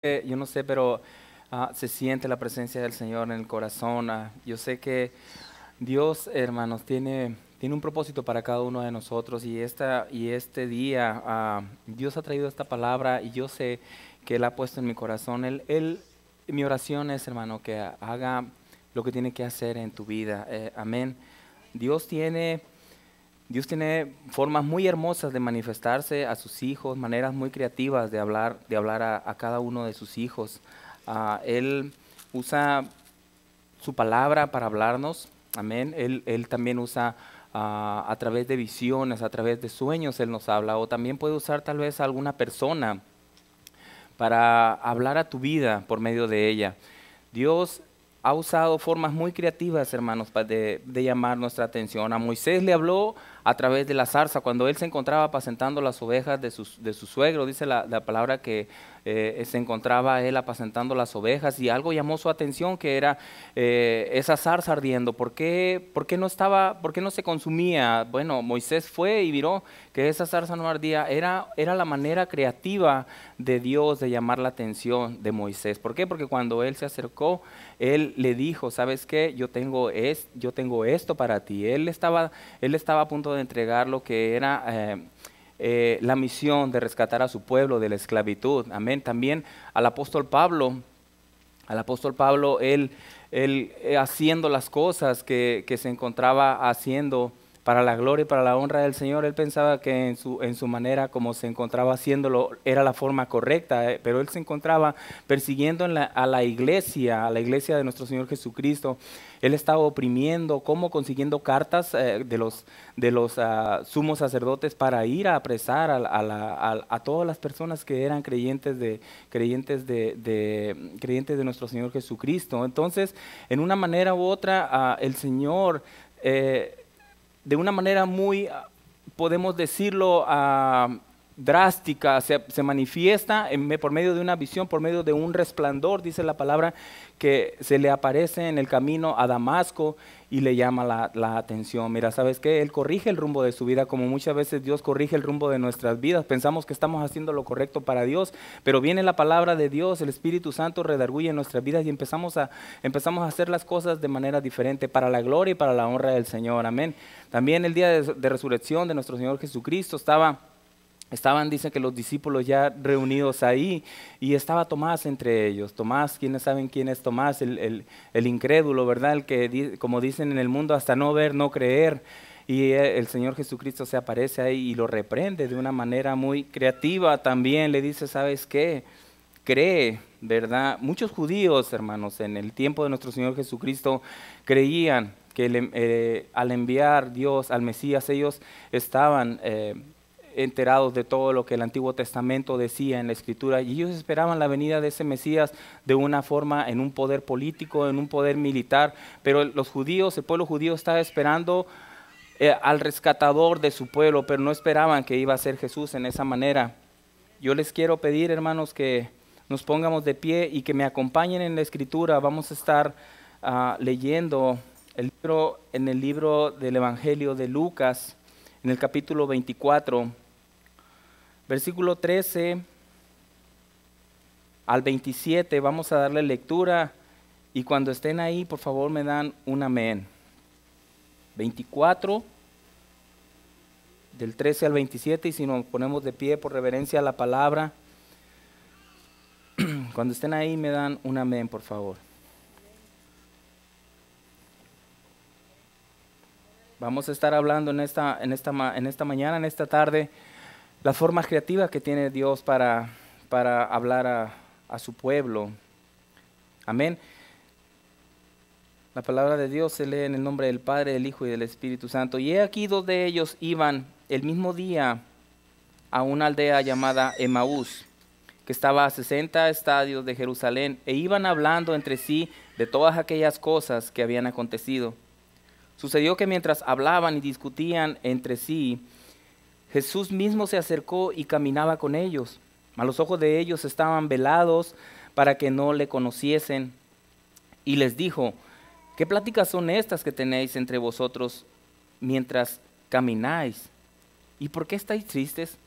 Yo no sé, pero se siente la presencia del Señor en el corazón. Yo sé que Dios, hermanos, tiene un propósito para cada uno de nosotros y este día Dios ha traído esta palabra y yo sé que Él ha puesto en mi corazón. Mi oración es, hermano, que haga lo que tiene que hacer en tu vida. Amén. Dios tiene... Dios tiene formas muy hermosas de manifestarse a sus hijos, maneras muy creativas de hablar a cada uno de sus hijos. Él usa su palabra para hablarnos, amén. Él también usa a través de visiones, a través de sueños, Él nos habla. O también puede usar tal vez a alguna persona para hablar a tu vida por medio de ella. Dios ha usado formas muy creativas, hermanos, de llamar nuestra atención. A Moisés le habló a través de la zarza, cuando él se encontraba apacentando las ovejas de su suegro, dice la palabra que se encontraba él apacentando las ovejas y algo llamó su atención que era esa zarza ardiendo. Por qué no se consumía? Bueno, Moisés fue y miró que esa zarza no ardía. Era la manera creativa de Dios de llamar la atención de Moisés. ¿Por qué? Porque cuando él se acercó, él le dijo, ¿sabes qué? Yo tengo esto para ti. Él estaba a punto de entregar lo que era la misión de rescatar a su pueblo de la esclavitud. Amén. También al apóstol Pablo, él haciendo las cosas que se encontraba haciendo para la gloria y para la honra del Señor. Él pensaba que en su manera como se encontraba haciéndolo era la forma correcta, pero él se encontraba persiguiendo a la iglesia de nuestro Señor Jesucristo. Él estaba oprimiendo, como consiguiendo cartas de los sumos sacerdotes para ir a apresar a todas las personas que eran creyentes de nuestro Señor Jesucristo. Entonces, en una manera u otra, el Señor... de una manera muy, podemos decirlo, drástica, se manifiesta por medio de una visión, por medio de un resplandor, dice la palabra, que se le aparece en el camino a Damasco y le llama la atención. Mira, ¿sabes qué? Él corrige el rumbo de su vida, como muchas veces Dios corrige el rumbo de nuestras vidas. Pensamos que estamos haciendo lo correcto para Dios, pero viene la palabra de Dios, el Espíritu Santo redarguye nuestras vidas y empezamos a hacer las cosas de manera diferente, para la gloria y para la honra del Señor. Amén. También el día de resurrección de nuestro Señor Jesucristo estaban, dicen que los discípulos ya reunidos ahí y estaba Tomás entre ellos. Tomás, ¿quiénes saben quién es Tomás? El incrédulo, ¿verdad? El que, como dicen en el mundo, hasta no ver, no creer. Y el Señor Jesucristo se aparece ahí y lo reprende de una manera muy creativa también. Le dice, ¿sabes qué? Cree, ¿verdad? Muchos judíos, hermanos, en el tiempo de nuestro Señor Jesucristo creían que al enviar Dios al Mesías, ellos estaban enterados de todo lo que el Antiguo Testamento decía en la Escritura y ellos esperaban la venida de ese Mesías de una forma, en un poder político, en un poder militar, pero el pueblo judío estaba esperando al rescatador de su pueblo, pero no esperaban que iba a ser Jesús en esa manera. Yo les quiero pedir, hermanos, que nos pongamos de pie y que me acompañen en la Escritura. Vamos a estar leyendo en el libro del Evangelio de Lucas, en el capítulo 24, versículo 13 al 27. Vamos a darle lectura y cuando estén ahí, por favor, me dan un amén. 24, del 13 al 27, y si nos ponemos de pie por reverencia a la palabra, cuando estén ahí me dan un amén, por favor. Vamos a estar hablando en esta mañana, en esta tarde, las formas creativas que tiene Dios para hablar a su pueblo. Amén. La palabra de Dios se lee en el nombre del Padre, del Hijo y del Espíritu Santo. Y he aquí dos de ellos iban el mismo día a una aldea llamada Emaús, que estaba a 60 estadios de Jerusalén, e iban hablando entre sí de todas aquellas cosas que habían acontecido. Sucedió que mientras hablaban y discutían entre sí, Jesús mismo se acercó y caminaba con ellos. Mas los ojos de ellos estaban velados para que no le conociesen. Y les dijo, ¿qué pláticas son estas que tenéis entre vosotros mientras camináis? ¿Y por qué estáis tristes?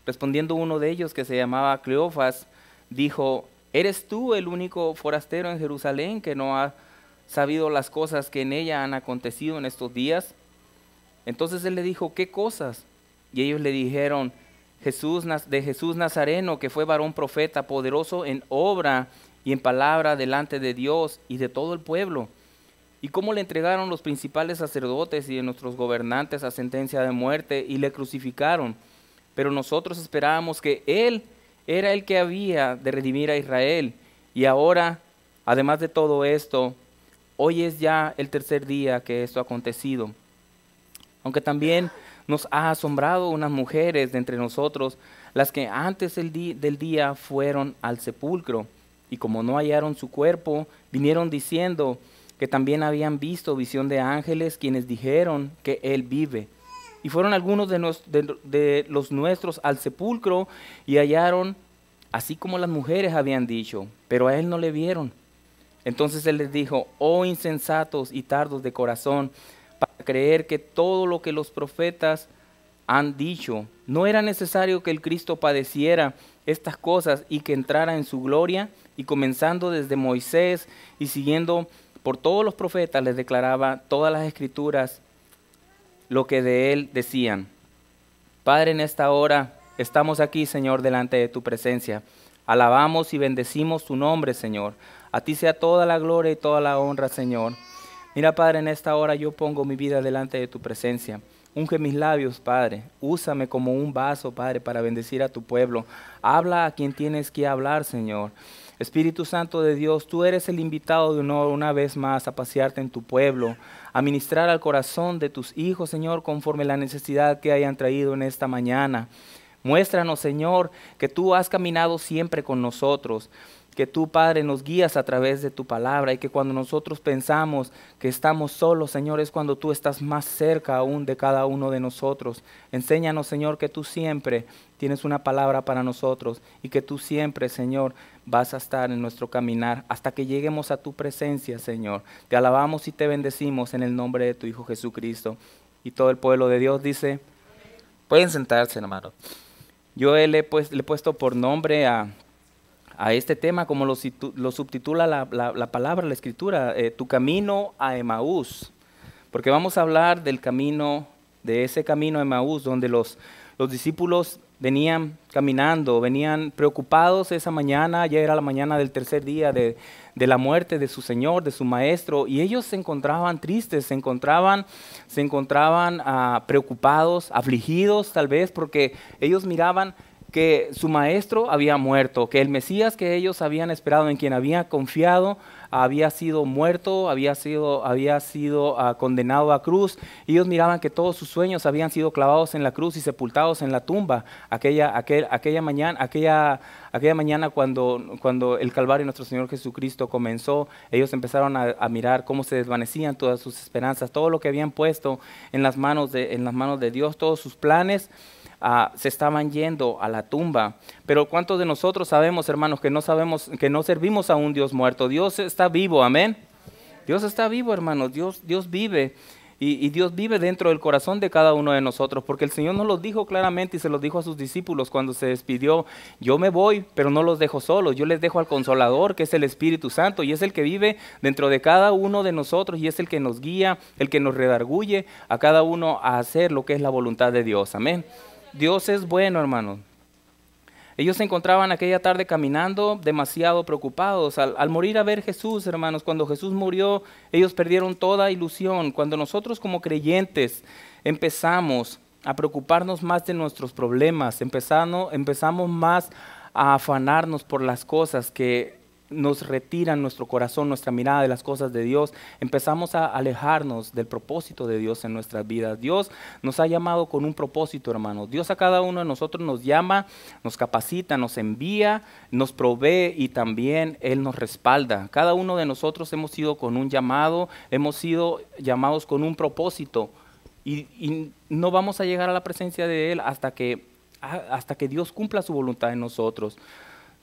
Respondiendo uno de ellos, que se llamaba Cleofas, dijo, ¿Eres tú el único forastero en Jerusalén que no ha sabido las cosas que en ella han acontecido en estos días? Entonces él le dijo, ¿qué cosas? Y ellos le dijeron, de Jesús Nazareno, que fue varón profeta, poderoso en obra y en palabra delante de Dios y de todo el pueblo. Y cómo le entregaron los principales sacerdotes y nuestros gobernantes a sentencia de muerte y le crucificaron. Pero nosotros esperábamos que Él era el que había de redimir a Israel. Y ahora, además de todo esto, hoy es ya el tercer día que esto ha acontecido. Aunque también nos ha asombrado unas mujeres de entre nosotros, las que antes del día fueron al sepulcro, y como no hallaron su cuerpo, vinieron diciendo que también habían visto visión de ángeles, quienes dijeron que Él vive. Y fueron algunos de los nuestros al sepulcro y hallaron, así como las mujeres habían dicho, pero a Él no le vieron. Entonces Él les dijo, oh insensatos y tardos de corazón, para creer que todo lo que los profetas han dicho, ¿no era necesario que el Cristo padeciera estas cosas y que entrara en su gloria? Y comenzando desde Moisés y siguiendo por todos los profetas, les declaraba todas las escrituras lo que de Él decían. Padre, en esta hora estamos aquí, Señor, delante de tu presencia. Alabamos y bendecimos tu nombre, Señor. A ti sea toda la gloria y toda la honra, Señor. Mira, Padre, en esta hora yo pongo mi vida delante de tu presencia. Unge mis labios, Padre. Úsame como un vaso, Padre, para bendecir a tu pueblo. Habla a quien tienes que hablar, Señor. Espíritu Santo de Dios, tú eres el invitado de honor una vez más a pasearte en tu pueblo, a ministrar al corazón de tus hijos, Señor, conforme la necesidad que hayan traído en esta mañana. Muéstranos, Señor, que tú has caminado siempre con nosotros, que tú, Padre, nos guías a través de tu palabra y que cuando nosotros pensamos que estamos solos, Señor, es cuando tú estás más cerca aún de cada uno de nosotros. Enséñanos, Señor, que tú siempre tienes una palabra para nosotros y que tú siempre, Señor, vas a estar en nuestro caminar hasta que lleguemos a tu presencia, Señor. Te alabamos y te bendecimos en el nombre de tu Hijo Jesucristo. Y todo el pueblo de Dios dice, pueden sentarse, hermano. Yo le he puesto por nombre a este tema, como lo subtitula la palabra, la escritura, tu camino a Emaús. Porque vamos a hablar del camino, de ese camino a Emaús, donde los discípulos venían caminando, venían preocupados esa mañana, ya era la mañana del tercer día de la muerte de su Señor, de su Maestro, y ellos se encontraban tristes, se encontraban preocupados, afligidos tal vez, porque ellos miraban que su maestro había muerto, que el Mesías que ellos habían esperado, en quien habían confiado, había sido muerto, había sido condenado a cruz. Ellos miraban que todos sus sueños habían sido clavados en la cruz y sepultados en la tumba. Aquella mañana cuando el Calvario de nuestro Señor Jesucristo comenzó, ellos empezaron a mirar cómo se desvanecían todas sus esperanzas, todo lo que habían puesto en las manos de Dios, todos sus planes. Se estaban yendo a la tumba. Pero ¿cuántos de nosotros sabemos, hermanos, que no servimos a un Dios muerto? Dios está vivo, amén. Dios está vivo, hermanos. Dios vive. Y Dios vive dentro del corazón de cada uno de nosotros, porque el Señor nos lo dijo claramente y se los dijo a sus discípulos cuando se despidió: yo me voy, pero no los dejo solos, yo les dejo al Consolador, que es el Espíritu Santo, y es el que vive dentro de cada uno de nosotros, y es el que nos guía, el que nos redarguye a cada uno a hacer lo que es la voluntad de Dios, amén. Dios es bueno, hermanos. Ellos se encontraban aquella tarde caminando demasiado preocupados. Al morir a ver Jesús, hermanos, cuando Jesús murió, ellos perdieron toda ilusión. Cuando nosotros como creyentes empezamos a preocuparnos más de nuestros problemas, empezamos más a afanarnos por las cosas que nos retiran nuestro corazón, nuestra mirada de las cosas de Dios, empezamos a alejarnos del propósito de Dios en nuestras vidas. Dios nos ha llamado con un propósito, hermanos. Dios a cada uno de nosotros nos llama, nos capacita, nos envía, nos provee y también Él nos respalda. Cada uno de nosotros hemos sido con un llamado, hemos sido llamados con un propósito y no vamos a llegar a la presencia de Él hasta que Dios cumpla su voluntad en nosotros.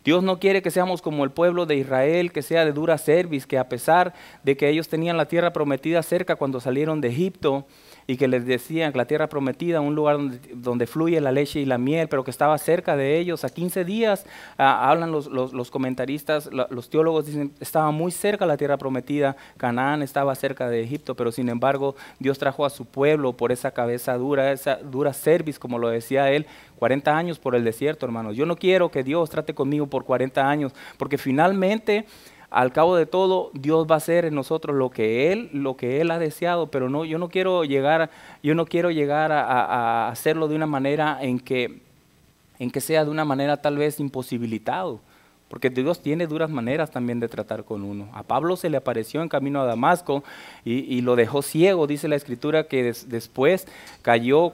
Dios no quiere que seamos como el pueblo de Israel, que sea de dura cerviz, que a pesar de que ellos tenían la tierra prometida cerca cuando salieron de Egipto y que les decían que la tierra prometida, un lugar donde fluye la leche y la miel, pero que estaba cerca de ellos. A 15 días, hablan los comentaristas, los teólogos dicen, estaba muy cerca la tierra prometida, Canaán estaba cerca de Egipto, pero sin embargo Dios trajo a su pueblo por esa cabeza dura, esa dura cerviz, como lo decía él, 40 años por el desierto, hermanos. Yo no quiero que Dios trate conmigo por 40 años, porque finalmente, al cabo de todo, Dios va a hacer en nosotros lo que Él ha deseado, pero no, yo no quiero llegar a hacerlo de una manera en que sea de una manera tal vez imposibilitado. Porque Dios tiene duras maneras también de tratar con uno. A Pablo se le apareció en camino a Damasco y lo dejó ciego. Dice la Escritura que después cayó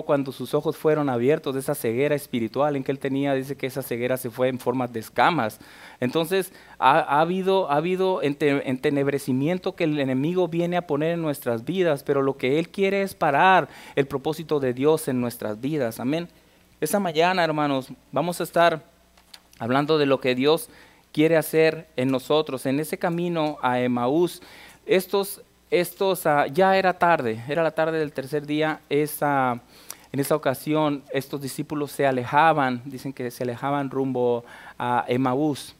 cuando sus ojos fueron abiertos de esa ceguera espiritual en que él tenía. Dice que esa ceguera se fue en formas de escamas. Entonces ha habido entenebrecimiento que el enemigo viene a poner en nuestras vidas, pero lo que él quiere es parar el propósito de Dios en nuestras vidas. Amén. Esta mañana, hermanos, vamos a estar hablando de lo que Dios quiere hacer en nosotros, en ese camino a Emaús. Ya era la tarde del tercer día. En esa ocasión estos discípulos se alejaban, dicen que se alejaban rumbo a Emaús.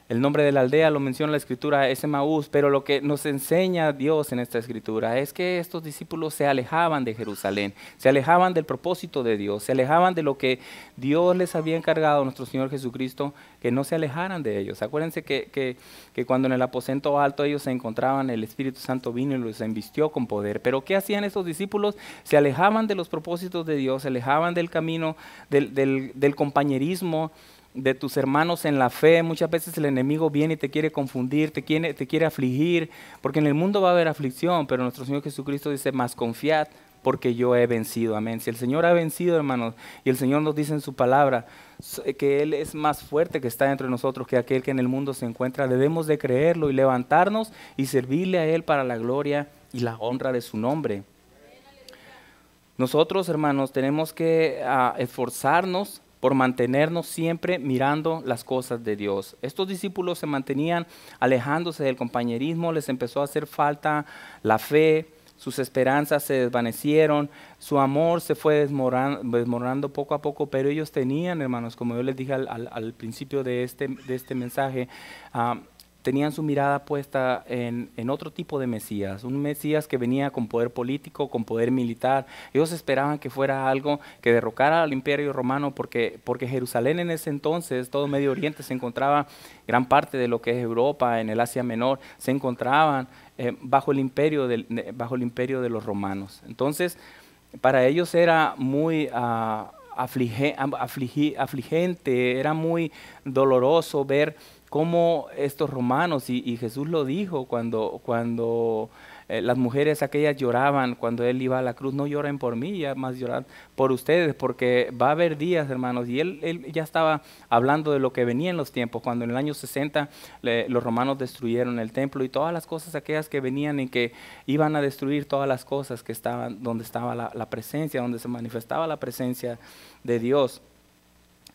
El nombre de la aldea lo menciona la Escritura, es Emaús, pero lo que nos enseña Dios en esta Escritura es que estos discípulos se alejaban de Jerusalén, se alejaban del propósito de Dios, se alejaban de lo que Dios les había encargado a nuestro Señor Jesucristo, que no se alejaran de ellos. Acuérdense que cuando en el aposento alto ellos se encontraban, el Espíritu Santo vino y los embistió con poder. Pero ¿qué hacían estos discípulos? Se alejaban de los propósitos de Dios, se alejaban del camino, del compañerismo de tus hermanos en la fe. Muchas veces el enemigo viene y te quiere confundir, te quiere afligir, porque en el mundo va a haber aflicción, pero nuestro Señor Jesucristo dice, más confiad porque yo he vencido. Amén. Si el Señor ha vencido, hermanos, y el Señor nos dice en su palabra que Él es más fuerte que está entre nosotros que aquel que en el mundo se encuentra, debemos de creerlo y levantarnos y servirle a Él para la gloria y la honra de su nombre. Nosotros, hermanos, tenemos que esforzarnos por mantenernos siempre mirando las cosas de Dios. Estos discípulos se mantenían alejándose del compañerismo, les empezó a hacer falta la fe, sus esperanzas se desvanecieron, su amor se fue desmoronando poco a poco, pero ellos tenían, hermanos, como yo les dije al principio de este mensaje, tenían su mirada puesta en otro tipo de Mesías, un Mesías que venía con poder político, con poder militar. Ellos esperaban que fuera algo que derrocara al imperio romano, porque Jerusalén en ese entonces, todo Medio Oriente se encontraba, gran parte de lo que es Europa, en el Asia Menor, se encontraban bajo el imperio de los romanos. Entonces, para ellos era muy afligente, era muy doloroso ver cómo estos romanos, y Jesús lo dijo cuando las mujeres aquellas lloraban, cuando Él iba a la cruz, no lloren por mí, ya más llorar por ustedes, porque va a haber días, hermanos, y él ya estaba hablando de lo que venía en los tiempos, cuando en el año 60 los romanos destruyeron el templo y todas las cosas aquellas que venían y que iban a destruir todas las cosas que estaban, donde estaba la presencia, donde se manifestaba la presencia de Dios.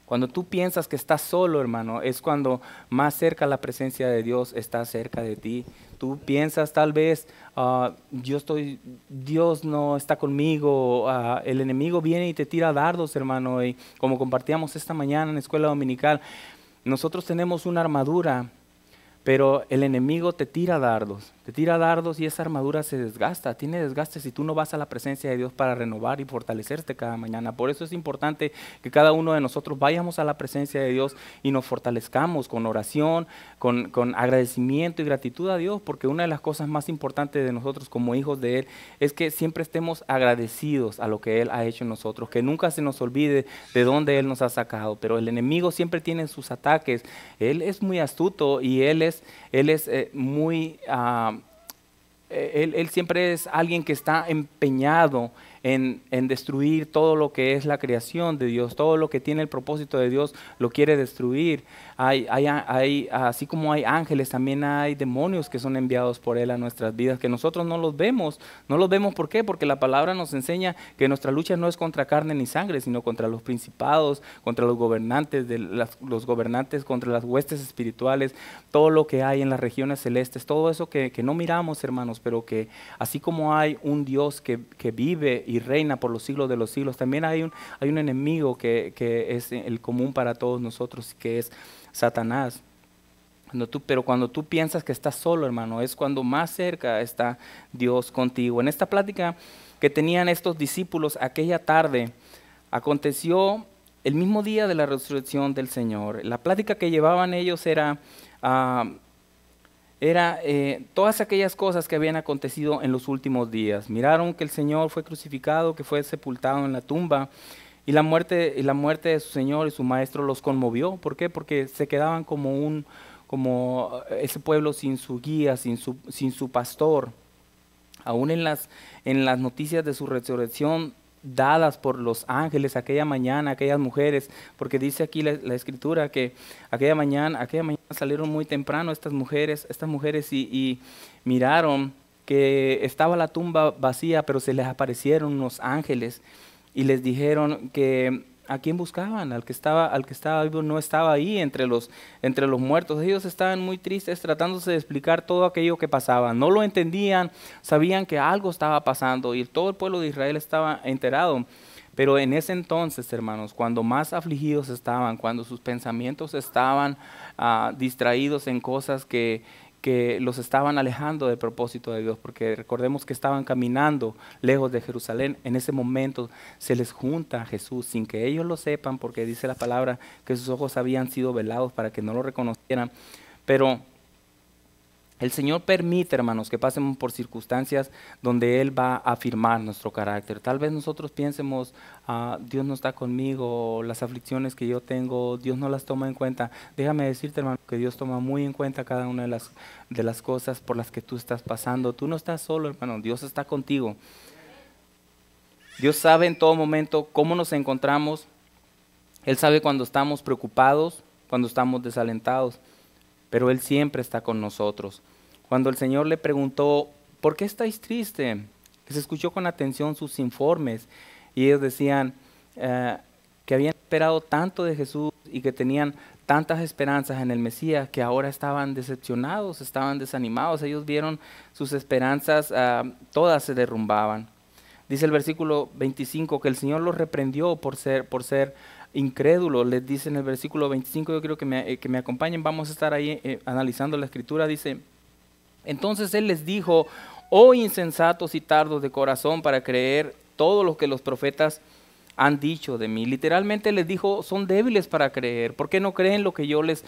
Cuando tú piensas que estás solo, hermano, es cuando más cerca la presencia de Dios está cerca de ti. Tú piensas tal vez, Dios no está conmigo, el enemigo viene y te tira dardos, hermano. Y como compartíamos esta mañana en la escuela dominical, nosotros tenemos una armadura, pero el enemigo te tira dardos y esa armadura se desgasta, tiene desgaste si tú no vas a la presencia de Dios para renovar y fortalecerte cada mañana. Por eso es importante que cada uno de nosotros vayamos a la presencia de Dios y nos fortalezcamos con oración, con agradecimiento y gratitud a Dios, porque una de las cosas más importantes de nosotros como hijos de Él es que siempre estemos agradecidos a lo que Él ha hecho en nosotros, que nunca se nos olvide de dónde Él nos ha sacado. Pero el enemigo siempre tiene sus ataques, él es muy astuto y él siempre es alguien que está empeñado en destruir todo lo que es la creación de Dios, todo lo que tiene el propósito de Dios, lo quiere destruir. Así como hay ángeles, también hay demonios que son enviados por Él a nuestras vidas, que nosotros no los vemos. No los vemos, ¿por qué? Porque la palabra nos enseña que nuestra lucha no es contra carne ni sangre, sino contra los principados, contra los gobernantes, los gobernantes, contra las huestes espirituales, todo lo que hay en las regiones celestes, todo eso que no miramos, hermanos, pero que así como hay un Dios que vive y reina por los siglos de los siglos, también hay un enemigo que es el común para todos nosotros, que es Satanás. Pero cuando tú piensas que estás solo, hermano, es cuando más cerca está Dios contigo. En esta plática que tenían estos discípulos aquella tarde, aconteció el mismo día de la resurrección del Señor. La plática que llevaban ellos era todas aquellas cosas que habían acontecido en los últimos días. Miraron que el Señor fue crucificado, que fue sepultado en la tumba, y la muerte de su Señor y su Maestro los conmovió. ¿Por qué? Porque se quedaban como ese pueblo sin su guía, sin su pastor. Aún en las noticias de su resurrección dadas por los ángeles aquella mañana, aquellas mujeres, porque dice aquí la escritura que aquella mañana salieron muy temprano estas mujeres y miraron que estaba la tumba vacía, pero se les aparecieron unos ángeles y les dijeron que a quién buscaban, al que estaba vivo no estaba ahí entre los muertos. Ellos estaban muy tristes tratándose de explicar todo aquello que pasaba. No lo entendían, sabían que algo estaba pasando y todo el pueblo de Israel estaba enterado. Pero en ese entonces, hermanos, cuando más afligidos estaban, cuando sus pensamientos estaban distraídos en cosas que los estaban alejando del propósito de Dios, porque recordemos que estaban caminando lejos de Jerusalén, en ese momento se les junta a Jesús sin que ellos lo sepan, porque dice la palabra que sus ojos habían sido velados para que no lo reconocieran. Pero el Señor permite, hermanos, que pasemos por circunstancias donde Él va a afirmar nuestro carácter. Tal vez nosotros piensemos, Dios no está conmigo, las aflicciones que yo tengo, Dios no las toma en cuenta. Déjame decirte, hermano, que Dios toma muy en cuenta cada una de las cosas por las que tú estás pasando. Tú no estás solo, hermano, Dios está contigo. Dios sabe en todo momento cómo nos encontramos. Él sabe cuando estamos preocupados, cuando estamos desalentados, pero Él siempre está con nosotros. Cuando el Señor le preguntó, ¿por qué estáis tristes? Que se escuchó con atención sus informes y ellos decían que habían esperado tanto de Jesús y que tenían tantas esperanzas en el Mesías que ahora estaban decepcionados, estaban desanimados. Ellos vieron sus esperanzas, todas se derrumbaban. Dice el versículo 25 que el Señor los reprendió por ser incrédulos. Les dice en el versículo 25, yo quiero que me acompañen, vamos a estar ahí analizando la escritura. Dice, entonces Él les dijo, oh insensatos y tardos de corazón para creer todo lo que los profetas han dicho de mí. Literalmente les dijo, son débiles para creer. ¿Por qué no creen lo que yo les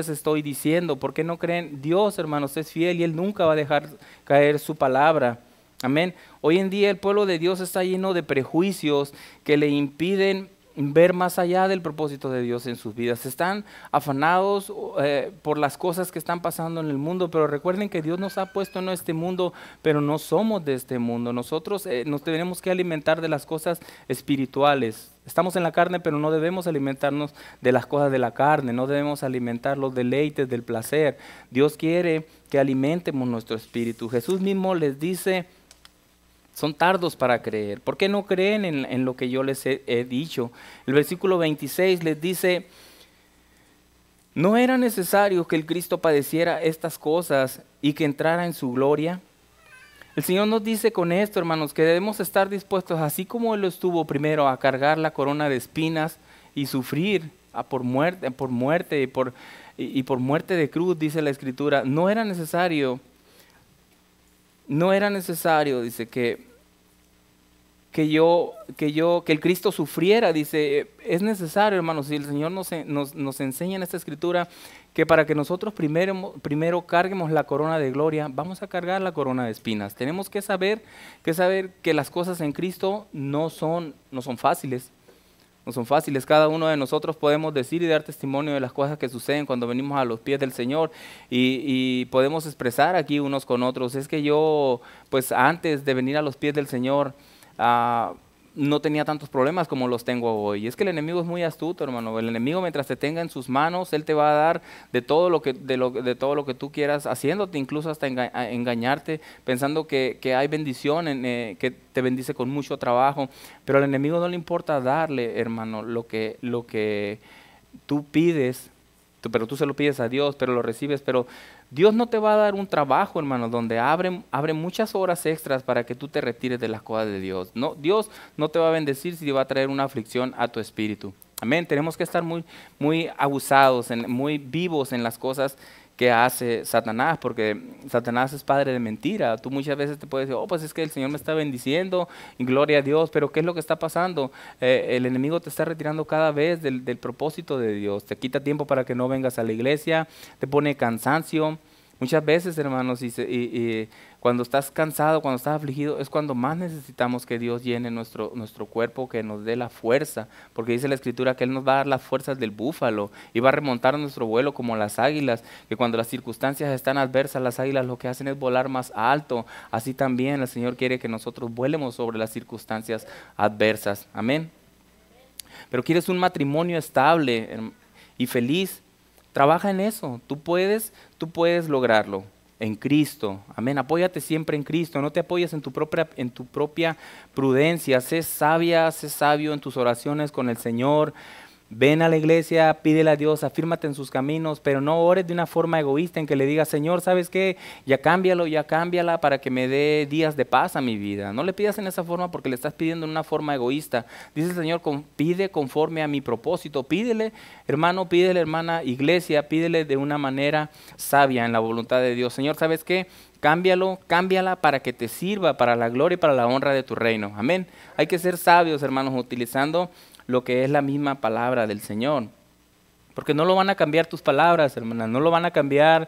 estoy diciendo? ¿Por qué no creen? Dios, hermanos, es fiel y Él nunca va a dejar caer su palabra. Amén. Hoy en día el pueblo de Dios está lleno de prejuicios que le impiden ver más allá del propósito de Dios en sus vidas. Están afanados por las cosas que están pasando en el mundo, pero recuerden que Dios nos ha puesto en este mundo, pero no somos de este mundo. Nosotros nos tenemos que alimentar de las cosas espirituales. Estamos en la carne, pero no debemos alimentarnos de las cosas de la carne, no debemos alimentar los deleites del placer. Dios quiere que alimentemos nuestro espíritu. Jesús mismo les dice, son tardos para creer. ¿Por qué no creen en lo que yo les he dicho? El versículo 26 les dice, ¿no era necesario que el Cristo padeciera estas cosas y que entrara en su gloria? El Señor nos dice con esto, hermanos, que debemos estar dispuestos, así como Él lo estuvo primero a cargar la corona de espinas y sufrir por muerte y por muerte de cruz, dice la Escritura. No era necesario, dice, que el Cristo sufriera. Dice, es necesario, hermanos, y el Señor nos enseña en esta Escritura que para que nosotros primero carguemos la corona de gloria, vamos a cargar la corona de espinas. Tenemos que saber que las cosas en Cristo no son fáciles. No son fáciles. Cada uno de nosotros podemos decir y dar testimonio de las cosas que suceden cuando venimos a los pies del Señor y podemos expresar aquí unos con otros. Es que yo, pues antes de venir a los pies del Señor, no tenía tantos problemas como los tengo hoy. Y es que el enemigo es muy astuto, hermano. El enemigo, mientras te tenga en sus manos, él te va a dar de todo lo que, de todo lo que tú quieras, haciéndote incluso hasta engañarte, pensando que hay bendición, que te bendice con mucho trabajo. Pero al enemigo no le importa darle, hermano, lo que tú pides, pero tú se lo pides a Dios, pero lo recibes. Pero Dios no te va a dar un trabajo, hermano, donde abre muchas horas extras para que tú te retires de las cosas de Dios. No, Dios no te va a bendecir si te va a traer una aflicción a tu espíritu. Amén. Tenemos que estar muy abusados, muy vivos en las cosas que hace Satanás, porque Satanás es padre de mentira. Tú muchas veces te puedes decir, oh, pues es que el Señor me está bendiciendo, y gloria a Dios, pero ¿qué es lo que está pasando? El enemigo te está retirando cada vez del propósito de Dios, te quita tiempo para que no vengas a la iglesia, te pone cansancio. Muchas veces, hermanos, y cuando estás cansado, cuando estás afligido, es cuando más necesitamos que Dios llene nuestro cuerpo, que nos dé la fuerza, porque dice la Escritura que Él nos va a dar las fuerzas del búfalo y va a remontar nuestro vuelo como las águilas, que cuando las circunstancias están adversas, las águilas lo que hacen es volar más alto. Así también el Señor quiere que nosotros vuelemos sobre las circunstancias adversas. Amén. Pero quieres un matrimonio estable y feliz, trabaja en eso. Tú puedes lograrlo en Cristo. Amén. Apóyate siempre en Cristo. No te apoyes en tu propia prudencia. Sé sabia, sé sabio en tus oraciones con el Señor. Ven a la iglesia, pídele a Dios, afírmate en sus caminos, pero no ores de una forma egoísta en que le digas, Señor, ¿sabes qué? Ya cámbiala para que me dé días de paz a mi vida. No le pidas en esa forma porque le estás pidiendo en una forma egoísta. Dice el Señor, pide conforme a mi propósito. Pídele, hermano, pídele, hermana, iglesia, pídele de una manera sabia en la voluntad de Dios. Señor, ¿sabes qué? Cámbiala para que te sirva para la gloria y para la honra de tu reino. Amén. Hay que ser sabios, hermanos, utilizando lo que es la misma palabra del Señor. Porque no lo van a cambiar tus palabras, hermana, no lo van a cambiar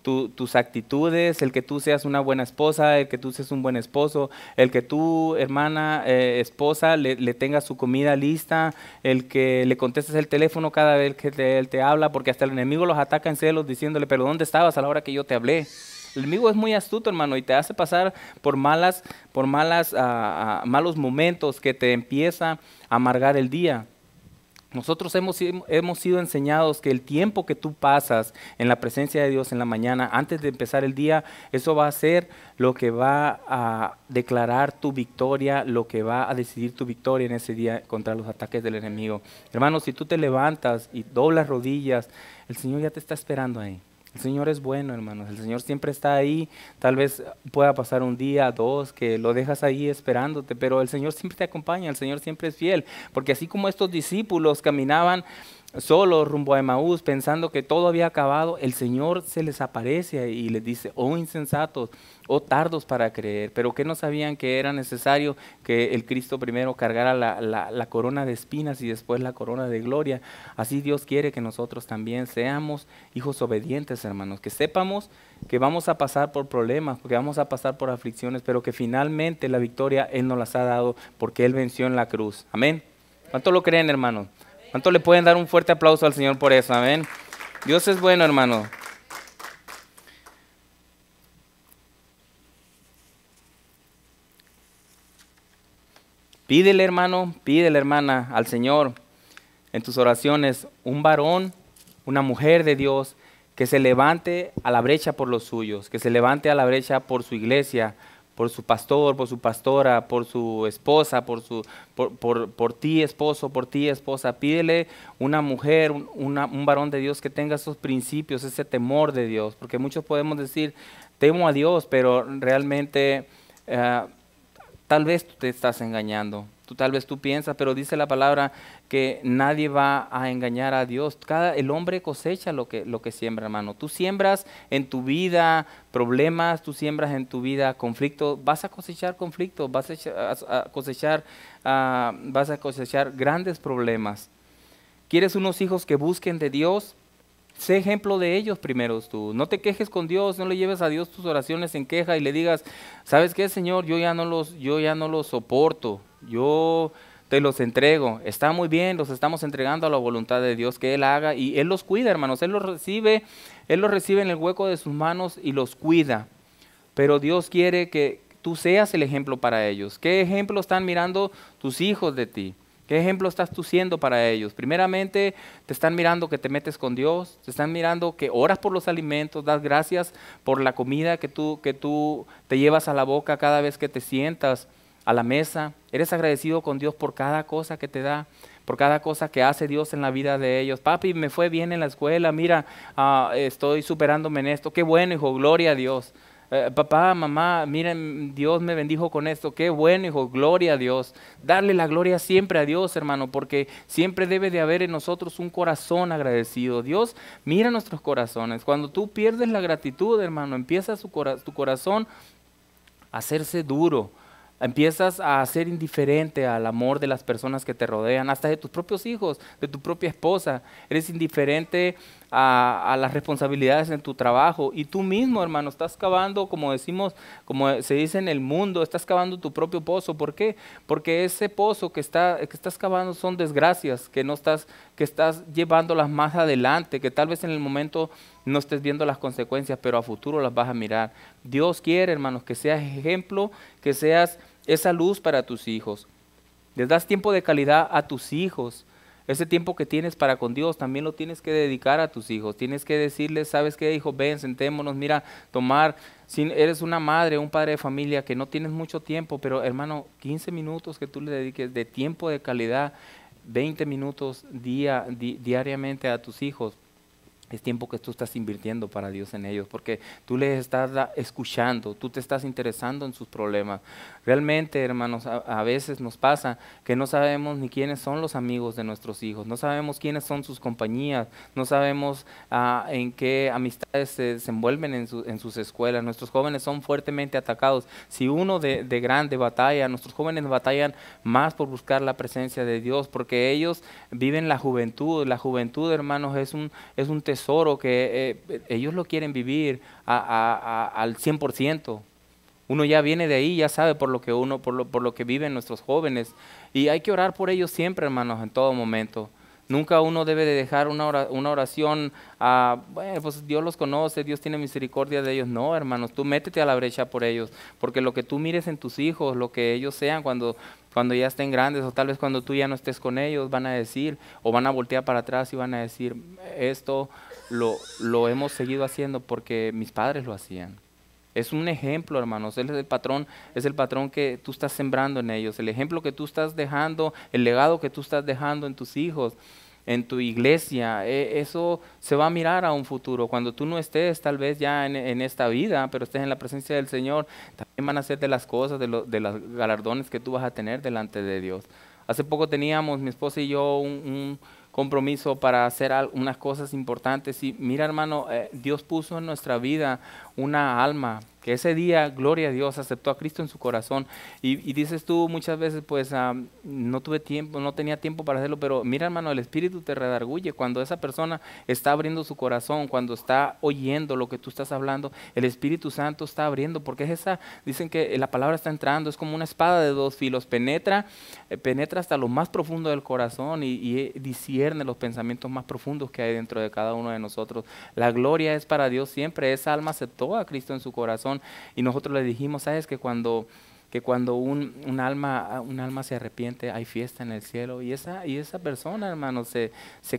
tus actitudes, el que tú seas una buena esposa, el que tú seas un buen esposo, el que tú, hermana, esposa, le tengas su comida lista, el que le contestes el teléfono cada vez que él te habla, porque hasta el enemigo los ataca en celos diciéndole, pero ¿dónde estabas a la hora que yo te hablé? El enemigo es muy astuto, hermano, y te hace pasar por malos momentos que te empieza a amargar el día. Nosotros hemos sido enseñados que el tiempo que tú pasas en la presencia de Dios en la mañana, antes de empezar el día, eso va a ser lo que va a declarar tu victoria, lo que va a decidir tu victoria en ese día contra los ataques del enemigo. Hermano, si tú te levantas y doblas rodillas, el Señor ya te está esperando ahí. El Señor es bueno, hermanos. El Señor siempre está ahí. Tal vez pueda pasar un día, dos, que lo dejas ahí esperándote, pero el Señor siempre te acompaña, el Señor siempre es fiel. Porque así como estos discípulos caminaban solos rumbo a Emaús pensando que todo había acabado, el Señor se les aparece y les dice, oh insensatos, oh tardos para creer, pero que no sabían que era necesario que el Cristo primero cargara la corona de espinas y después la corona de gloria. Así Dios quiere que nosotros también seamos hijos obedientes, hermanos, que sepamos que vamos a pasar por problemas, que vamos a pasar por aflicciones, pero que finalmente la victoria Él nos las ha dado porque Él venció en la cruz. Amén. ¿Cuánto lo creen, hermanos? ¿Cuánto le pueden dar un fuerte aplauso al Señor por eso? Amén. Dios es bueno, hermano. Pídele, hermano, pídele, hermana, al Señor en tus oraciones un varón, una mujer de Dios que se levante a la brecha por los suyos, que se levante a la brecha por su iglesia, por su pastor, por su pastora, por su esposa, por ti esposo, por ti esposa. Pídele una mujer, un varón de Dios que tenga esos principios, ese temor de Dios, porque muchos podemos decir, temo a Dios, pero realmente tal vez tú te estás engañando. Tal vez tú piensas, pero dice la palabra que nadie va a engañar a Dios. El hombre cosecha lo que siembra, hermano. Tú siembras en tu vida problemas, tú siembras en tu vida conflictos, vas a cosechar conflictos, vas a cosechar grandes problemas. ¿Quieres unos hijos que busquen de Dios? Sé ejemplo de ellos primero tú. No te quejes con Dios, no le lleves a Dios tus oraciones en queja y le digas, ¿sabes qué, Señor? Yo ya no los soporto, yo te los entrego. Está muy bien, los estamos entregando a la voluntad de Dios que Él haga y Él los cuida, hermanos. Él los recibe en el hueco de sus manos y los cuida. Pero Dios quiere que tú seas el ejemplo para ellos. ¿Qué ejemplo están mirando tus hijos de ti? ¿Qué ejemplo estás tú siendo para ellos? Primeramente, te están mirando que te metes con Dios, te están mirando que oras por los alimentos, das gracias por la comida que tú te llevas a la boca cada vez que te sientas a la mesa. Eres agradecido con Dios por cada cosa que te da, por cada cosa que hace Dios en la vida de ellos. Papi, me fue bien en la escuela, mira, estoy superándome en esto. Qué bueno, hijo, gloria a Dios. Papá, mamá, miren, Dios me bendijo con esto. Qué bueno, hijo, gloria a Dios. Darle la gloria siempre a Dios, hermano, porque siempre debe de haber en nosotros un corazón agradecido. Dios mira nuestros corazones. Cuando tú pierdes la gratitud, hermano, empieza tu corazón a hacerse duro. Empiezas a ser indiferente al amor de las personas que te rodean, hasta de tus propios hijos, de tu propia esposa. Eres indiferente a las responsabilidades en tu trabajo. Y tú mismo, hermano, estás cavando, como decimos, como se dice en el mundo, estás cavando tu propio pozo. ¿Por qué? Porque ese pozo que estás cavando son desgracias, que estás llevándolas más adelante, que tal vez en el momento no estés viendo las consecuencias, pero a futuro las vas a mirar. Dios quiere, hermanos, que seas ejemplo, que seas esa luz para tus hijos. Les das tiempo de calidad a tus hijos. Ese tiempo que tienes para con Dios también lo tienes que dedicar a tus hijos. Tienes que decirles, ¿sabes qué, hijo? Ven, sentémonos, mira, tomar. Si eres una madre o un padre de familia que no tienes mucho tiempo, pero hermano, 15 minutos que tú le dediques de tiempo de calidad, 20 minutos diariamente a tus hijos. Es tiempo que tú estás invirtiendo para Dios en ellos, porque tú les estás escuchando, tú te estás interesando en sus problemas. Realmente, hermanos, a veces nos pasa que no sabemos ni quiénes son los amigos de nuestros hijos, no sabemos quiénes son sus compañías, no sabemos en qué amistades se desenvuelven en sus escuelas. Nuestros jóvenes son fuertemente atacados. Si uno de grande batalla, nuestros jóvenes batallan más por buscar la presencia de Dios, porque ellos viven la juventud. La juventud, hermanos, es un tesoro que ellos lo quieren vivir al 100%. Uno ya viene de ahí, ya sabe por lo que viven nuestros jóvenes, y hay que orar por ellos siempre, hermanos, en todo momento. Nunca uno debe de dejar una oración bueno, pues Dios los conoce, Dios tiene misericordia de ellos. No, hermanos, tú métete a la brecha por ellos, porque lo que tú mires en tus hijos, lo que ellos sean cuando ya estén grandes, o tal vez cuando tú ya no estés con ellos, van a decir, o van a voltear para atrás y van a decir, esto lo hemos seguido haciendo porque mis padres lo hacían. Es un ejemplo, hermanos. Él es el patrón que tú estás sembrando en ellos, el ejemplo que tú estás dejando, el legado que tú estás dejando en tus hijos, en tu iglesia. Eso se va a mirar a un futuro. Cuando tú no estés tal vez ya en esta vida, pero estés en la presencia del Señor, también van a ser de las cosas, de los galardones que tú vas a tener delante de Dios. Hace poco teníamos, mi esposa y yo, un compromiso para hacer unas cosas importantes, y mira, hermano, Dios puso en nuestra vida una alma que ese día, gloria a Dios, aceptó a Cristo en su corazón, y dices tú muchas veces, pues no tuve tiempo, no tenía tiempo para hacerlo, pero mira, hermano, el Espíritu te redarguye cuando esa persona está abriendo su corazón, cuando está oyendo lo que tú estás hablando. El Espíritu Santo está abriendo, porque dicen que la palabra está entrando, es como una espada de dos filos, penetra hasta lo más profundo del corazón y discierne los pensamientos más profundos que hay dentro de cada uno de nosotros. La gloria es para Dios siempre. Esa alma aceptó a Cristo en su corazón, y nosotros le dijimos, sabes que cuando un alma se arrepiente, hay fiesta en el cielo, y esa persona, hermano, se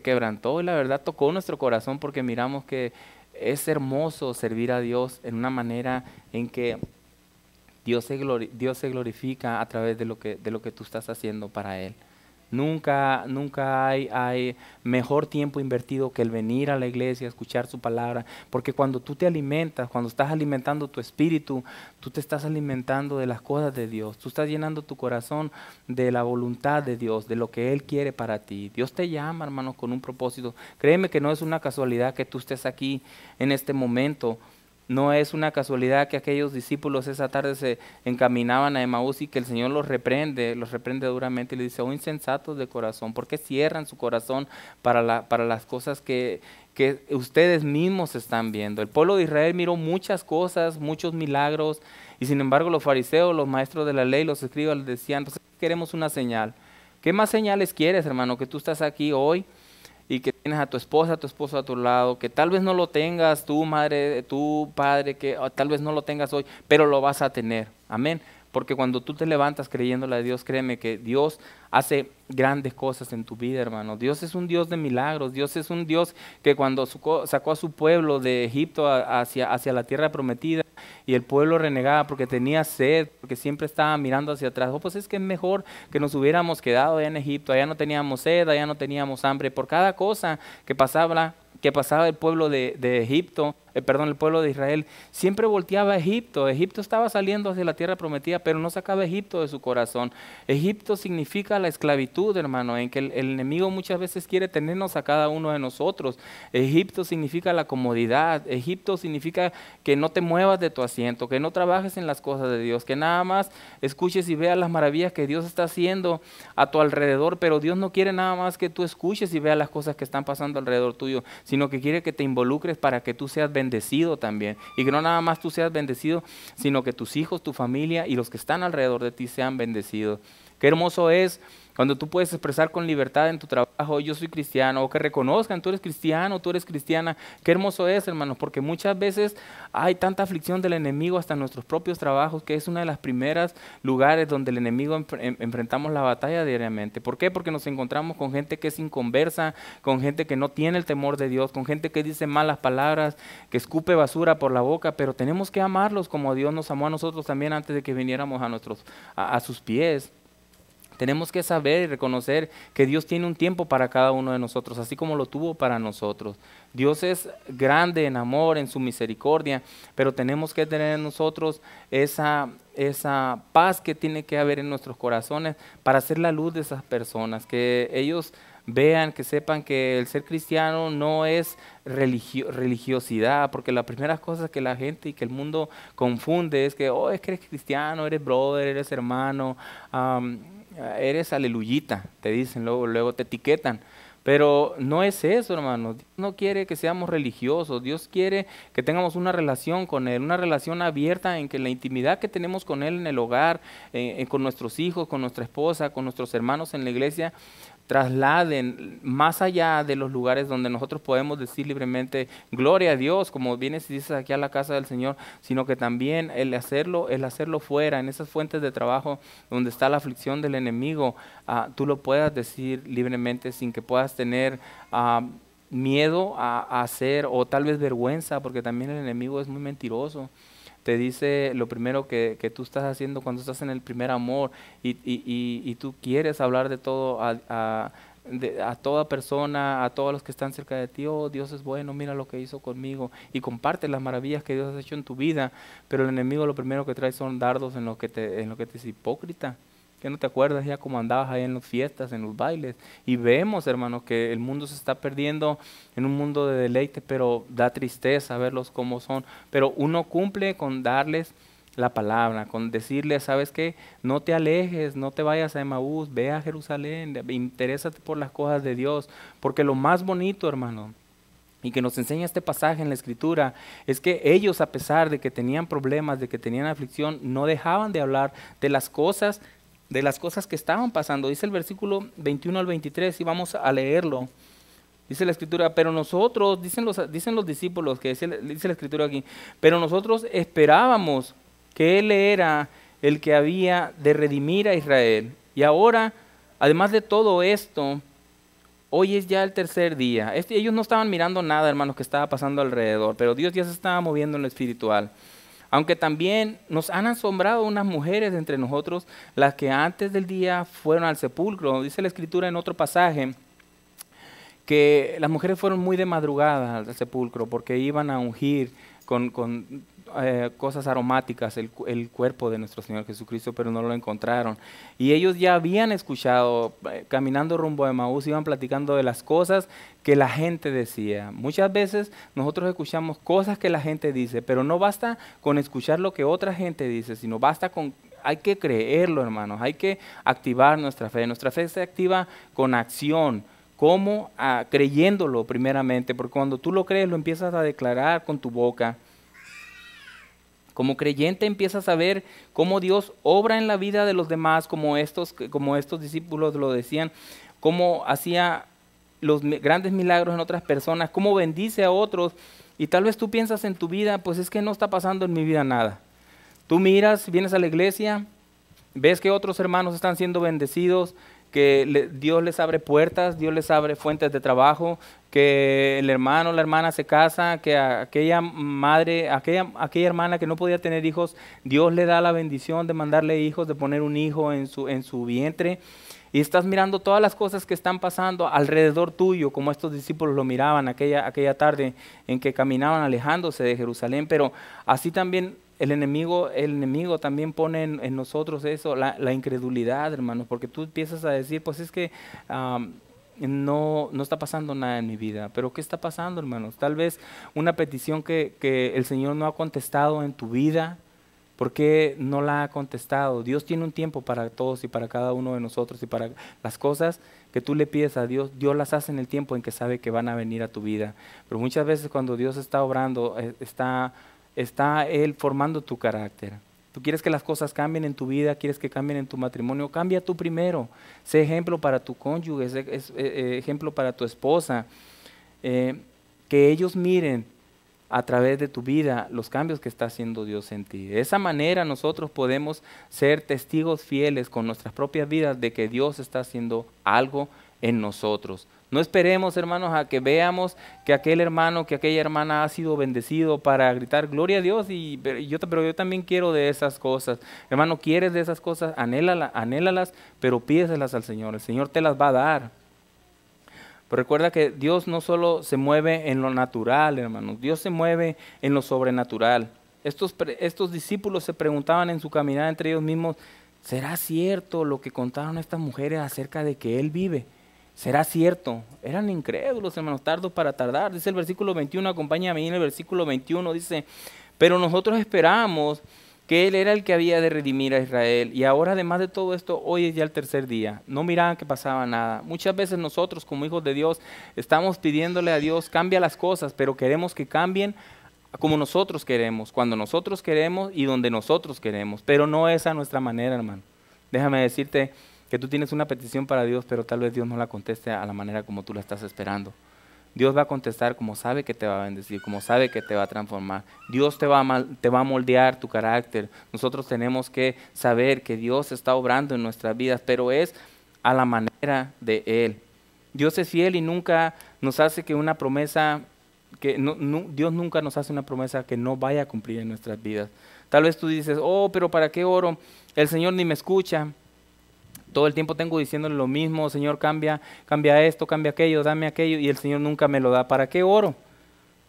quebrantó, y la verdad tocó nuestro corazón, porque miramos que es hermoso servir a Dios en una manera en que Dios se glorifica a través de lo que tú estás haciendo para Él. Nunca hay mejor tiempo invertido que el venir a la iglesia, escuchar su palabra, porque cuando tú te alimentas, cuando estás alimentando tu espíritu, tú te estás alimentando de las cosas de Dios, tú estás llenando tu corazón de la voluntad de Dios, de lo que Él quiere para ti. Dios te llama, hermano, con un propósito. Créeme que no es una casualidad que tú estés aquí en este momento. No es una casualidad que aquellos discípulos esa tarde se encaminaban a Emaús y que el Señor los reprende duramente y les dice, oh insensatos de corazón, ¿por qué cierran su corazón para las cosas que ustedes mismos están viendo? El pueblo de Israel miró muchas cosas, muchos milagros, y sin embargo los fariseos, los maestros de la ley, los escribas les decían, pues queremos una señal. ¿Qué más señales quieres, hermano, que tú estás aquí hoy? y que tienes a tu esposa, a tu esposo a tu lado, que tal vez no lo tengas, tu madre, tu padre, que tal vez no lo tengas hoy, pero lo vas a tener. Amén. Porque cuando tú te levantas creyéndole a Dios, créeme que Dios hace grandes cosas en tu vida, hermano. Dios es un Dios de milagros. Dios es un Dios que cuando sacó a su pueblo de Egipto hacia la tierra prometida, y el pueblo renegaba porque tenía sed, porque siempre estaba mirando hacia atrás. Pues es que es mejor que nos hubiéramos quedado allá en Egipto. Allá no teníamos sed, allá no teníamos hambre. Por cada cosa que pasaba el pueblo de Egipto, el pueblo de Israel, siempre volteaba a Egipto. Egipto estaba saliendo hacia la tierra prometida, pero no sacaba Egipto de su corazón. Egipto significa la esclavitud, hermano, en que el enemigo muchas veces quiere tenernos a cada uno de nosotros. Egipto significa la comodidad. Egipto significa que no te muevas de tu asiento, que no trabajes en las cosas de Dios, que nada más escuches y veas las maravillas que Dios está haciendo a tu alrededor, pero Dios no quiere nada más que tú escuches y veas las cosas que están pasando alrededor tuyo, sino que quiere que te involucres para que tú seas bendecido también, y que no nada más tú seas bendecido, sino que tus hijos, tu familia y los que están alrededor de ti sean bendecidos. Qué hermoso es cuando tú puedes expresar con libertad en tu trabajo, yo soy cristiano, o que reconozcan, tú eres cristiano, tú eres cristiana. Qué hermoso es, hermanos, porque muchas veces hay tanta aflicción del enemigo hasta en nuestros propios trabajos, que es una de las primeras lugares donde el enemigo enfrentamos la batalla diariamente. ¿Por qué? Porque nos encontramos con gente que es inconversa, con gente que no tiene el temor de Dios, con gente que dice malas palabras, que escupe basura por la boca, pero tenemos que amarlos como Dios nos amó a nosotros también antes de que viniéramos a sus pies. Tenemos que saber y reconocer que Dios tiene un tiempo para cada uno de nosotros, así como lo tuvo para nosotros. Dios es grande en amor, en su misericordia, pero tenemos que tener en nosotros esa paz que tiene que haber en nuestros corazones para hacer la luz de esas personas, que ellos vean, que sepan que el ser cristiano no es religiosidad, porque las primeras cosas que la gente y que el mundo confunde es que, es que eres cristiano, eres brother, eres hermano, eres aleluyita, te dicen, luego te etiquetan. Pero no es eso, hermano. Dios no quiere que seamos religiosos. Dios quiere que tengamos una relación con Él, una relación abierta en que la intimidad que tenemos con Él en el hogar, con nuestros hijos, con nuestra esposa, con nuestros hermanos en la iglesia, trasladen más allá de los lugares donde nosotros podemos decir libremente gloria a Dios, como vienes y dices aquí a la casa del Señor, sino que también el hacerlo fuera, en esas fuentes de trabajo donde está la aflicción del enemigo, tú lo puedas decir libremente sin que puedas tener miedo a hacer, o tal vez vergüenza, porque también el enemigo es muy mentiroso. Te dice lo primero que tú estás haciendo cuando estás en el primer amor y tú quieres hablar de todo a toda persona, a todos los que están cerca de ti. Oh, Dios es bueno, mira lo que hizo conmigo, y comparte las maravillas que Dios ha hecho en tu vida, pero el enemigo lo primero que trae son dardos en lo que te es hipócrita. Que no te acuerdas ya cómo andabas ahí en las fiestas, en los bailes. Y vemos, hermanos, que el mundo se está perdiendo en un mundo de deleite, pero da tristeza verlos como son. Pero uno cumple con darles la palabra, con decirles, ¿sabes qué? No te alejes, no te vayas a Emaús, ve a Jerusalén, interésate por las cosas de Dios. Porque lo más bonito, hermano, y que nos enseña este pasaje en la Escritura, es que ellos, a pesar de que tenían problemas, de que tenían aflicción, no dejaban de hablar de las cosas que estaban pasando. Dice el versículo 21 al 23, y vamos a leerlo. Dice la Escritura, pero nosotros, dicen los discípulos, que dice la Escritura aquí, pero nosotros esperábamos que Él era el que había de redimir a Israel. Y ahora, además de todo esto, hoy es ya el tercer día. Ellos no estaban mirando nada, hermanos, que estaba pasando alrededor, pero Dios ya se estaba moviendo en lo espiritual. Aunque también nos han asombrado unas mujeres entre nosotros, las que antes del día fueron al sepulcro. Dice la Escritura en otro pasaje que las mujeres fueron muy de madrugada al sepulcro porque iban a ungir con cosas aromáticas el cuerpo de nuestro Señor Jesucristo, pero no lo encontraron. Y ellos ya habían escuchado, caminando rumbo a Emaús, iban platicando de las cosas que la gente decía. Muchas veces nosotros escuchamos cosas que la gente dice, pero no basta con escuchar lo que otra gente dice, sino hay que creerlo, hermanos, hay que activar nuestra fe. Nuestra fe se activa con acción. ¿Cómo? Creyéndolo primeramente, porque cuando tú lo crees lo empiezas a declarar con tu boca. Como creyente empiezas a ver cómo Dios obra en la vida de los demás, como estos discípulos lo decían, cómo hacía los grandes milagros en otras personas, cómo bendice a otros, y tal vez tú piensas en tu vida, pues es que no está pasando en mi vida nada. Tú miras, vienes a la iglesia, ves que otros hermanos están siendo bendecidos, que Dios les abre puertas, Dios les abre fuentes de trabajo, que el hermano o la hermana se casa, que a aquella madre, aquella hermana que no podía tener hijos, Dios le da la bendición de mandarle hijos, de poner un hijo en su vientre. Y estás mirando todas las cosas que están pasando alrededor tuyo, como estos discípulos lo miraban aquella tarde en que caminaban alejándose de Jerusalén, pero así también el enemigo también pone en nosotros eso, la incredulidad, hermanos, porque tú empiezas a decir, pues es que no está pasando nada en mi vida. Pero ¿qué está pasando, hermanos? Tal vez una petición que el Señor no ha contestado en tu vida. ¿Por qué no la ha contestado? Dios tiene un tiempo para todos y para cada uno de nosotros, y para las cosas que tú le pides a Dios, Dios las hace en el tiempo en que sabe que van a venir a tu vida. Pero muchas veces cuando Dios está obrando, está Él formando tu carácter. Tú quieres que las cosas cambien en tu vida, quieres que cambien en tu matrimonio, cambia tú primero. Sé ejemplo para tu cónyuge, sé ejemplo para tu esposa. Que ellos miren a través de tu vida los cambios que está haciendo Dios en ti. De esa manera nosotros podemos ser testigos fieles con nuestras propias vidas de que Dios está haciendo algo en nosotros. No esperemos, hermanos, a que veamos que aquel hermano, que aquella hermana ha sido bendecido para gritar gloria a Dios, pero yo también quiero de esas cosas. Hermano, quieres de esas cosas, anhélalas, pero pídeselas al Señor. El Señor te las va a dar. Pero recuerda que Dios no solo se mueve en lo natural, hermanos, Dios se mueve en lo sobrenatural. Estos discípulos se preguntaban en su caminar entre ellos mismos, ¿será cierto lo que contaron estas mujeres acerca de que Él vive? ¿Será cierto? Eran incrédulos, hermanos, tardo para tardar. Dice el versículo 21, acompáñame ahí en el versículo 21, dice, pero nosotros esperamos que Él era el que había de redimir a Israel. Y ahora, además de todo esto, hoy es ya el tercer día. No miraban que pasaba nada. Muchas veces nosotros, como hijos de Dios, estamos pidiéndole a Dios, cambia las cosas, pero queremos que cambien como nosotros queremos, cuando nosotros queremos y donde nosotros queremos. Pero no es a nuestra manera, hermano. Déjame decirte que tú tienes una petición para Dios, pero tal vez Dios no la conteste a la manera como tú la estás esperando. Dios va a contestar como sabe que te va a bendecir, como sabe que te va a transformar. Dios te va a moldear tu carácter. Nosotros tenemos que saber que Dios está obrando en nuestras vidas, pero es a la manera de Él. Dios es fiel y nunca nos hace que una promesa, Dios nunca nos hace una promesa que no vaya a cumplir en nuestras vidas. Tal vez tú dices, oh, pero ¿para qué oro? El Señor ni me escucha. Todo el tiempo tengo diciéndole lo mismo, Señor, cambia esto, cambia aquello, dame aquello, y el Señor nunca me lo da. ¿Para qué oro?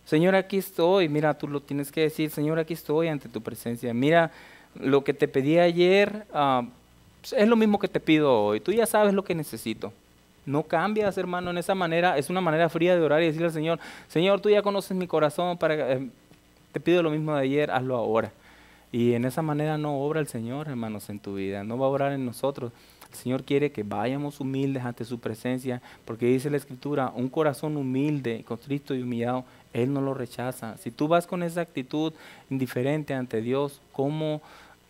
Señor, aquí estoy. Mira, tú lo tienes que decir, Señor, aquí estoy ante tu presencia. Mira, lo que te pedí ayer es lo mismo que te pido hoy. Tú ya sabes lo que necesito. No cambias, hermano, en esa manera. Es una manera fría de orar y decirle al Señor, Señor, tú ya conoces mi corazón, te pido lo mismo de ayer, hazlo ahora. Y en esa manera no obra el Señor, hermanos, en tu vida. No va a obrar en nosotros. El Señor quiere que vayamos humildes ante su presencia, porque dice la Escritura, un corazón humilde, contrito y humillado, Él no lo rechaza. Si tú vas con esa actitud indiferente ante Dios, ¿cómo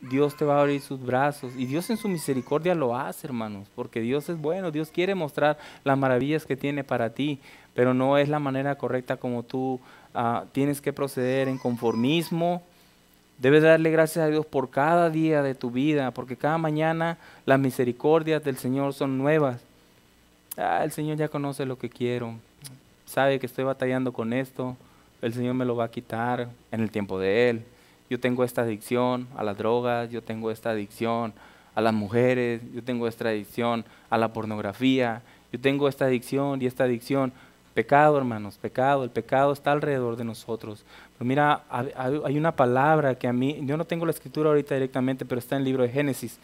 Dios te va a abrir sus brazos? Y Dios en su misericordia lo hace, hermanos, porque Dios es bueno, Dios quiere mostrar las maravillas que tiene para ti, pero no es la manera correcta como tú tienes que proceder en conformismo. Debes darle gracias a Dios por cada día de tu vida, porque cada mañana las misericordias del Señor son nuevas. El Señor ya conoce lo que quiero, sabe que estoy batallando con esto, el Señor me lo va a quitar en el tiempo de Él. Yo tengo esta adicción a las drogas, yo tengo esta adicción a las mujeres, yo tengo esta adicción a la pornografía, yo tengo esta adicción y esta adicción. Pecado, hermanos, pecado, el pecado está alrededor de nosotros. Pero mira, hay una palabra que a mí, yo no tengo la escritura ahorita directamente, pero está en el libro de Génesis.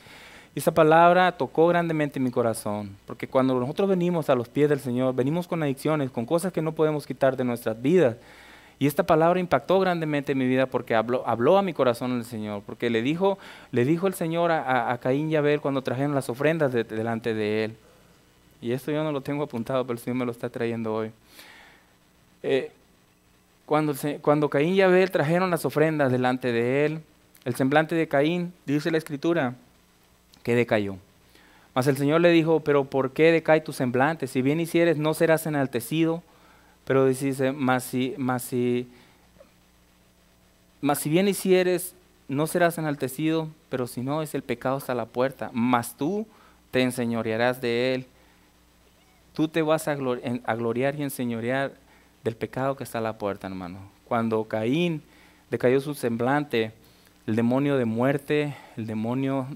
Y esa palabra tocó grandemente mi corazón, porque cuando nosotros venimos a los pies del Señor, venimos con adicciones, con cosas que no podemos quitar de nuestras vidas. Y esta palabra impactó grandemente en mi vida porque habló a mi corazón el Señor, porque le dijo el Señor a Caín y Abel cuando trajeron las ofrendas delante de Él. Y esto yo no lo tengo apuntado, pero el Señor me lo está trayendo hoy. Cuando Caín y Abel trajeron las ofrendas delante de Él, el semblante de Caín, dice la Escritura, que decayó. Mas el Señor le dijo, pero ¿por qué decae tu semblante? Si bien hicieres, no serás enaltecido. Pero dice, mas si bien hicieres, no serás enaltecido, pero si no, es el pecado hasta la puerta. Mas tú te enseñorearás de él. Tú te vas a gloriar y enseñorear del pecado que está a la puerta, hermano. Cuando Caín decayó su semblante, el demonio de muerte, el demonio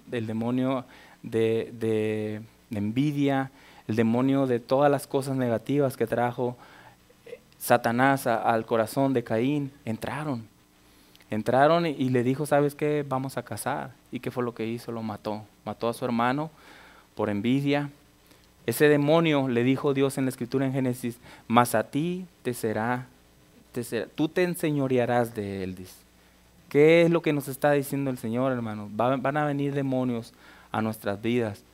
de envidia, el demonio de todas las cosas negativas que trajo Satanás al corazón de Caín, entraron y le dijo, ¿sabes qué? Vamos a cazar. ¿Y qué fue lo que hizo? Lo mató a su hermano por envidia. Ese demonio, le dijo Dios en la Escritura en Génesis, mas a ti tú te enseñorearás de él, dice. ¿Qué es lo que nos está diciendo el Señor, hermano? Van a venir demonios a nuestras vidas,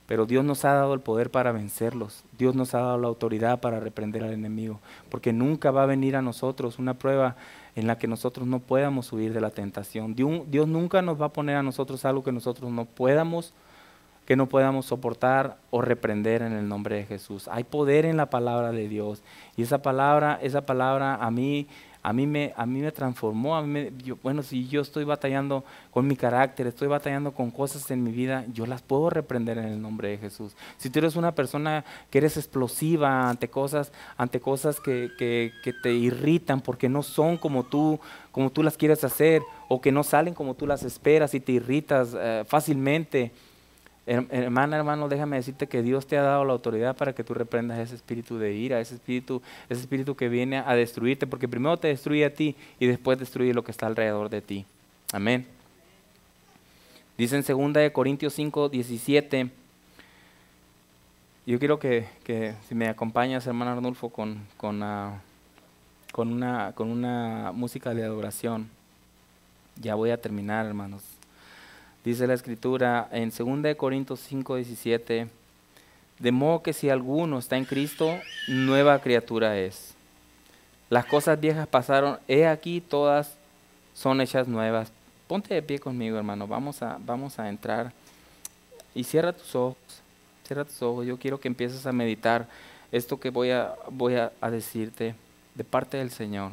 pero Dios nos ha dado el poder para vencerlos. Dios nos ha dado la autoridad para reprender al enemigo, porque nunca va a venir a nosotros una prueba en la que nosotros no podamos huir de la tentación. Dios nunca nos va a poner a nosotros algo que nosotros no podamos soportar o reprender en el nombre de Jesús. Hay poder en la palabra de Dios, y esa palabra a mí me transformó. Si yo estoy batallando con mi carácter, estoy batallando con cosas en mi vida, yo las puedo reprender en el nombre de Jesús. Si tú eres una persona que eres explosiva ante cosas que te irritan porque no son como tú las quieres hacer, o que no salen como tú las esperas y te irritas fácilmente, hermano, déjame decirte que Dios te ha dado la autoridad para que tú reprendas ese espíritu de ira, ese espíritu que viene a destruirte, porque primero te destruye a ti y después destruye lo que está alrededor de ti. Amén. Dice en 2 Corintios 5:17, yo quiero que si me acompañas, hermano Arnulfo, con una música de adoración. Ya voy a terminar, hermanos. Dice la Escritura en 2 Corintios 5:17, de modo que si alguno está en Cristo, nueva criatura es. Las cosas viejas pasaron, he aquí todas son hechas nuevas. Ponte de pie conmigo, hermano, vamos a entrar y cierra tus ojos. Yo quiero que empieces a meditar esto que voy a decirte de parte del Señor.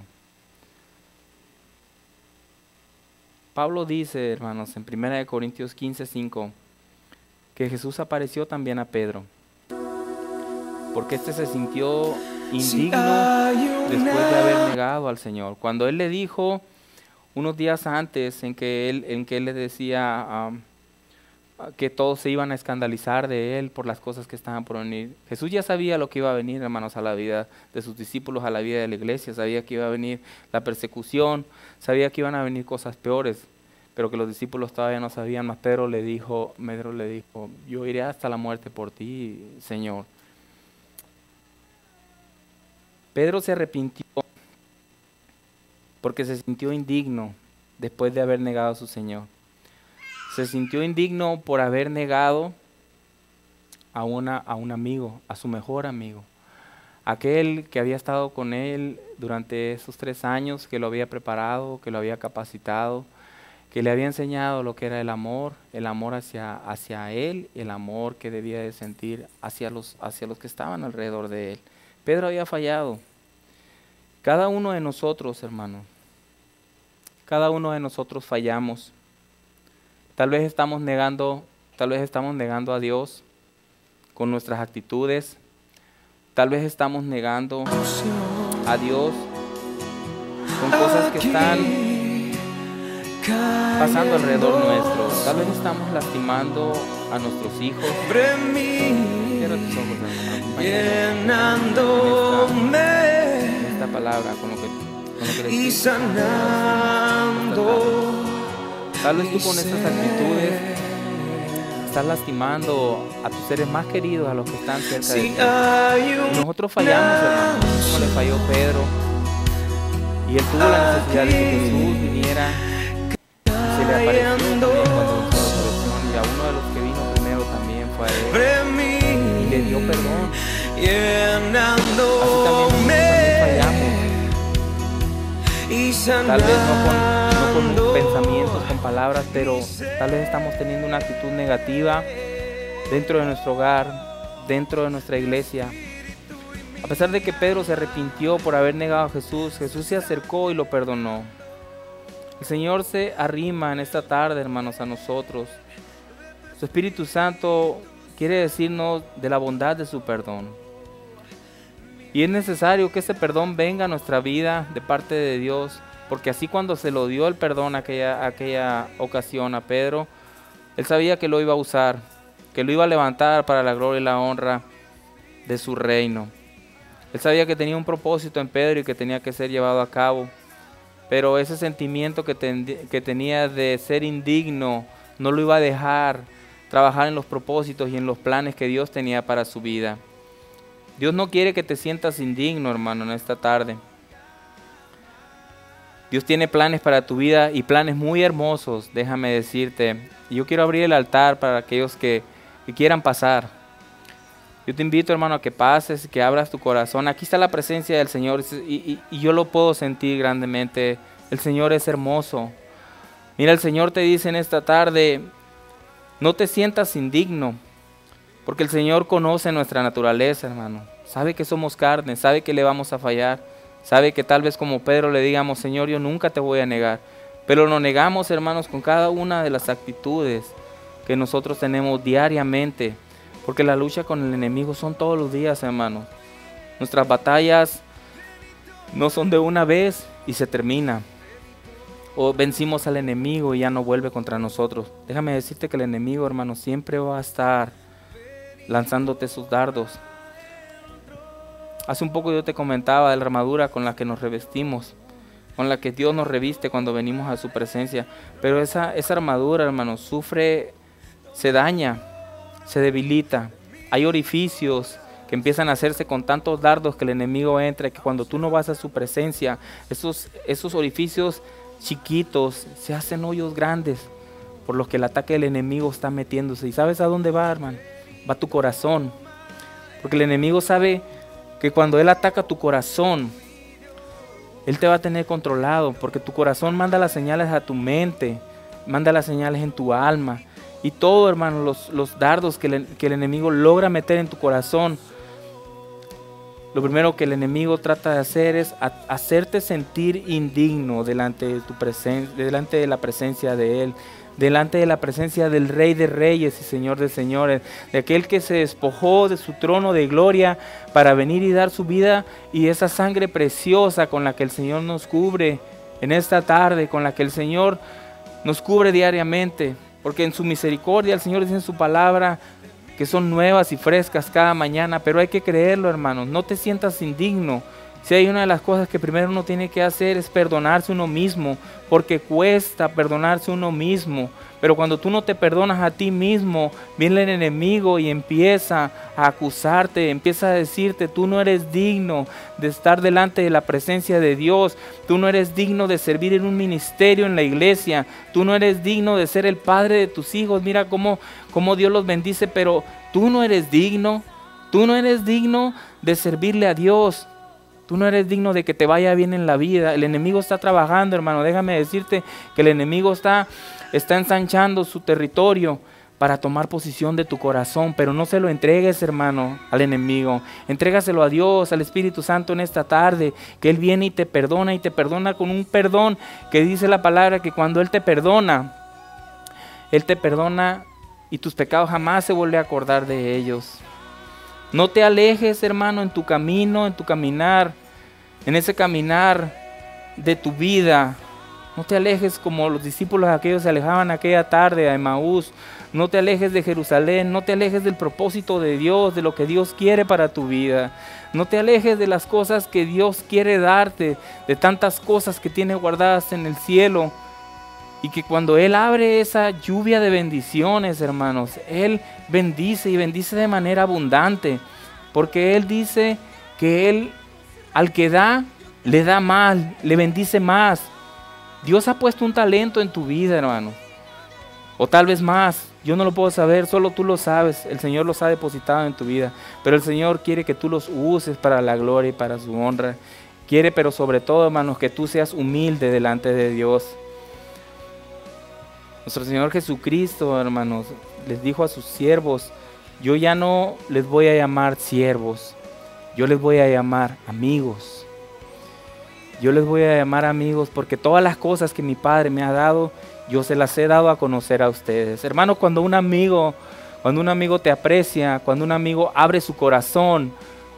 Pablo dice, hermanos, en 1 Corintios 15:5, que Jesús apareció también a Pedro, porque éste se sintió indigno después de haber negado al Señor. Cuando él le dijo, unos días antes, en que él le decía que todos se iban a escandalizar de él por las cosas que estaban por venir, Jesús ya sabía lo que iba a venir, hermanos, a la vida de sus discípulos, a la vida de la iglesia. Sabía que iba a venir la persecución, sabía que iban a venir cosas peores, pero que los discípulos todavía no sabían. Más Pedro le dijo, yo iré hasta la muerte por ti, Señor. Pedro se arrepintió porque se sintió indigno después de haber negado a su Señor. Se sintió indigno por haber negado a un amigo, a su mejor amigo, aquel que había estado con él durante esos 3 años, que lo había preparado, que lo había capacitado, que le había enseñado lo que era el amor hacia él, el amor que debía de sentir hacia los que estaban alrededor de él. Pedro había fallado. Cada uno de nosotros, hermano, cada uno de nosotros fallamos. Tal vez estamos negando a Dios con nuestras actitudes. Tal vez estamos negando a Dios con cosas que están pasando alrededor nuestro. Tal vez estamos lastimando a nuestros hijos. Cierra tus ojos, hermano. En esta palabra, con lo que le tal vez tú con estas actitudes estás lastimando a tus seres más queridos, a los que están cerca de ti. Y nosotros fallamos, hermano, como le falló Pedro. Y él tuvo la necesidad de que Jesús viniera y se le apareció también cuando entró a la oración. Y a uno de los que vino primero también fue a él. Y le dio perdón. Así también fallamos. Tal vez no con pensamientos, con palabras, pero tal vez estamos teniendo una actitud negativa dentro de nuestro hogar, dentro de nuestra iglesia. A pesar de que Pedro se arrepintió por haber negado a Jesús, Jesús se acercó y lo perdonó. El Señor se arrima en esta tarde, hermanos, a nosotros. Su Espíritu Santo quiere decirnos de la bondad de su perdón. Y es necesario que ese perdón venga a nuestra vida de parte de Dios, porque así cuando se lo dio el perdón aquella ocasión a Pedro, él sabía que lo iba a usar, que lo iba a levantar para la gloria y la honra de su reino. Él sabía que tenía un propósito en Pedro y que tenía que ser llevado a cabo, pero ese sentimiento que tenía de ser indigno no lo iba a dejar trabajar en los propósitos y en los planes que Dios tenía para su vida. Dios no quiere que te sientas indigno, hermano, en esta tarde. Dios tiene planes para tu vida y planes muy hermosos, déjame decirte. Y yo quiero abrir el altar para aquellos que quieran pasar. Yo te invito, hermano, a que pases, que abras tu corazón. Aquí está la presencia del Señor y yo lo puedo sentir grandemente. El Señor es hermoso. Mira, el Señor te dice en esta tarde, no te sientas indigno, porque el Señor conoce nuestra naturaleza, hermano. Sabe que somos carne, sabe que le vamos a fallar. Sabe que tal vez como Pedro le digamos, Señor, yo nunca te voy a negar. Pero lo negamos, hermanos, con cada una de las actitudes que nosotros tenemos diariamente. Porque la lucha con el enemigo son todos los días, hermanos. Nuestras batallas no son de una vez y se termina. O vencimos al enemigo y ya no vuelve contra nosotros. Déjame decirte que el enemigo, hermano, siempre va a estar lanzándote sus dardos. Hace un poco yo te comentaba de la armadura con la que nos revestimos, con la que Dios nos reviste cuando venimos a su presencia. Pero esa armadura, hermano, sufre, se daña, se debilita. Hay orificios que empiezan a hacerse con tantos dardos que el enemigo entra, que cuando tú no vas a su presencia, esos orificios chiquitos se hacen hoyos grandes por los que el ataque del enemigo está metiéndose. ¿Y sabes a dónde va, hermano? Va a tu corazón. Porque el enemigo sabe que cuando él ataca tu corazón, él te va a tener controlado, porque tu corazón manda las señales a tu mente, manda las señales en tu alma. Y todo, hermano, los dardos que el enemigo logra meter en tu corazón, lo primero que el enemigo trata de hacer es hacerte sentir indigno delante de la presencia de Él, delante de la presencia del Rey de Reyes y Señor de Señores, de aquel que se despojó de su trono de gloria para venir y dar su vida, y esa sangre preciosa con la que el Señor nos cubre en esta tarde, con la que el Señor nos cubre diariamente. Porque en su misericordia el Señor dice en su palabra que son nuevas y frescas cada mañana, pero hay que creerlo, hermanos. No te sientas indigno. Si hay una de las cosas que primero uno tiene que hacer es perdonarse uno mismo, porque cuesta perdonarse uno mismo. Pero cuando tú no te perdonas a ti mismo, viene el enemigo y empieza a acusarte, empieza a decirte, tú no eres digno de estar delante de la presencia de Dios, tú no eres digno de servir en un ministerio en la iglesia, tú no eres digno de ser el padre de tus hijos. Mira cómo Dios los bendice, pero tú no eres digno de servirle a Dios. Tú no eres digno de que te vaya bien en la vida. El enemigo está trabajando, hermano. Déjame decirte que el enemigo está ensanchando su territorio para tomar posición de tu corazón. Pero no se lo entregues, hermano, al enemigo. Entrégaselo a Dios, al Espíritu Santo en esta tarde, que Él viene y te perdona con un perdón que dice la palabra que cuando Él te perdona y tus pecados jamás se vuelve a acordar de ellos. No te alejes, hermano, en tu camino, en tu caminar, en ese caminar de tu vida. No te alejes como los discípulos aquellos se alejaban aquella tarde a Emaús. No te alejes de Jerusalén, no te alejes del propósito de Dios, de lo que Dios quiere para tu vida. No te alejes de las cosas que Dios quiere darte, de tantas cosas que tiene guardadas en el cielo. Y que cuando Él abre esa lluvia de bendiciones, hermanos, Él bendice y bendice de manera abundante. Porque Él dice que Él al que da, le da más, le bendice más. Dios ha puesto un talento en tu vida, hermano. O tal vez más, yo no lo puedo saber, solo tú lo sabes. El Señor los ha depositado en tu vida. Pero el Señor quiere que tú los uses para la gloria y para su honra. Quiere, pero sobre todo, hermanos, que tú seas humilde delante de Dios. Nuestro Señor Jesucristo, hermanos, les dijo a sus siervos yo ya no les voy a llamar siervos, yo les voy a llamar amigos. Yo les voy a llamar amigos porque todas las cosas que mi Padre me ha dado, yo se las he dado a conocer a ustedes. Hermano, cuando un amigo te aprecia, cuando un amigo abre su corazón,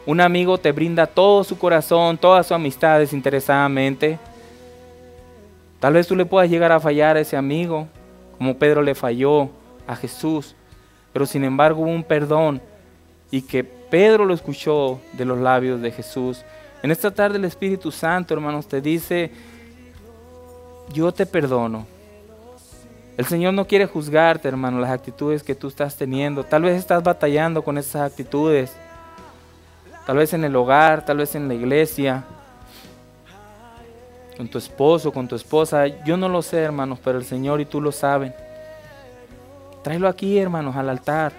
un amigo te brinda todo su corazón, toda su amistad desinteresadamente, tal vez tú le puedas llegar a fallar a ese amigo, como Pedro le falló a Jesús, pero sin embargo hubo un perdón y que Pedro lo escuchó de los labios de Jesús. En esta tarde el Espíritu Santo, hermanos, te dice, yo te perdono. El Señor no quiere juzgarte, hermano, las actitudes que tú estás teniendo. Tal vez estás batallando con esas actitudes. Tal vez en el hogar, tal vez en la iglesia, con tu esposo, con tu esposa. Yo no lo sé, hermanos, pero el Señor y tú lo saben. Tráelo aquí, hermanos, al altar.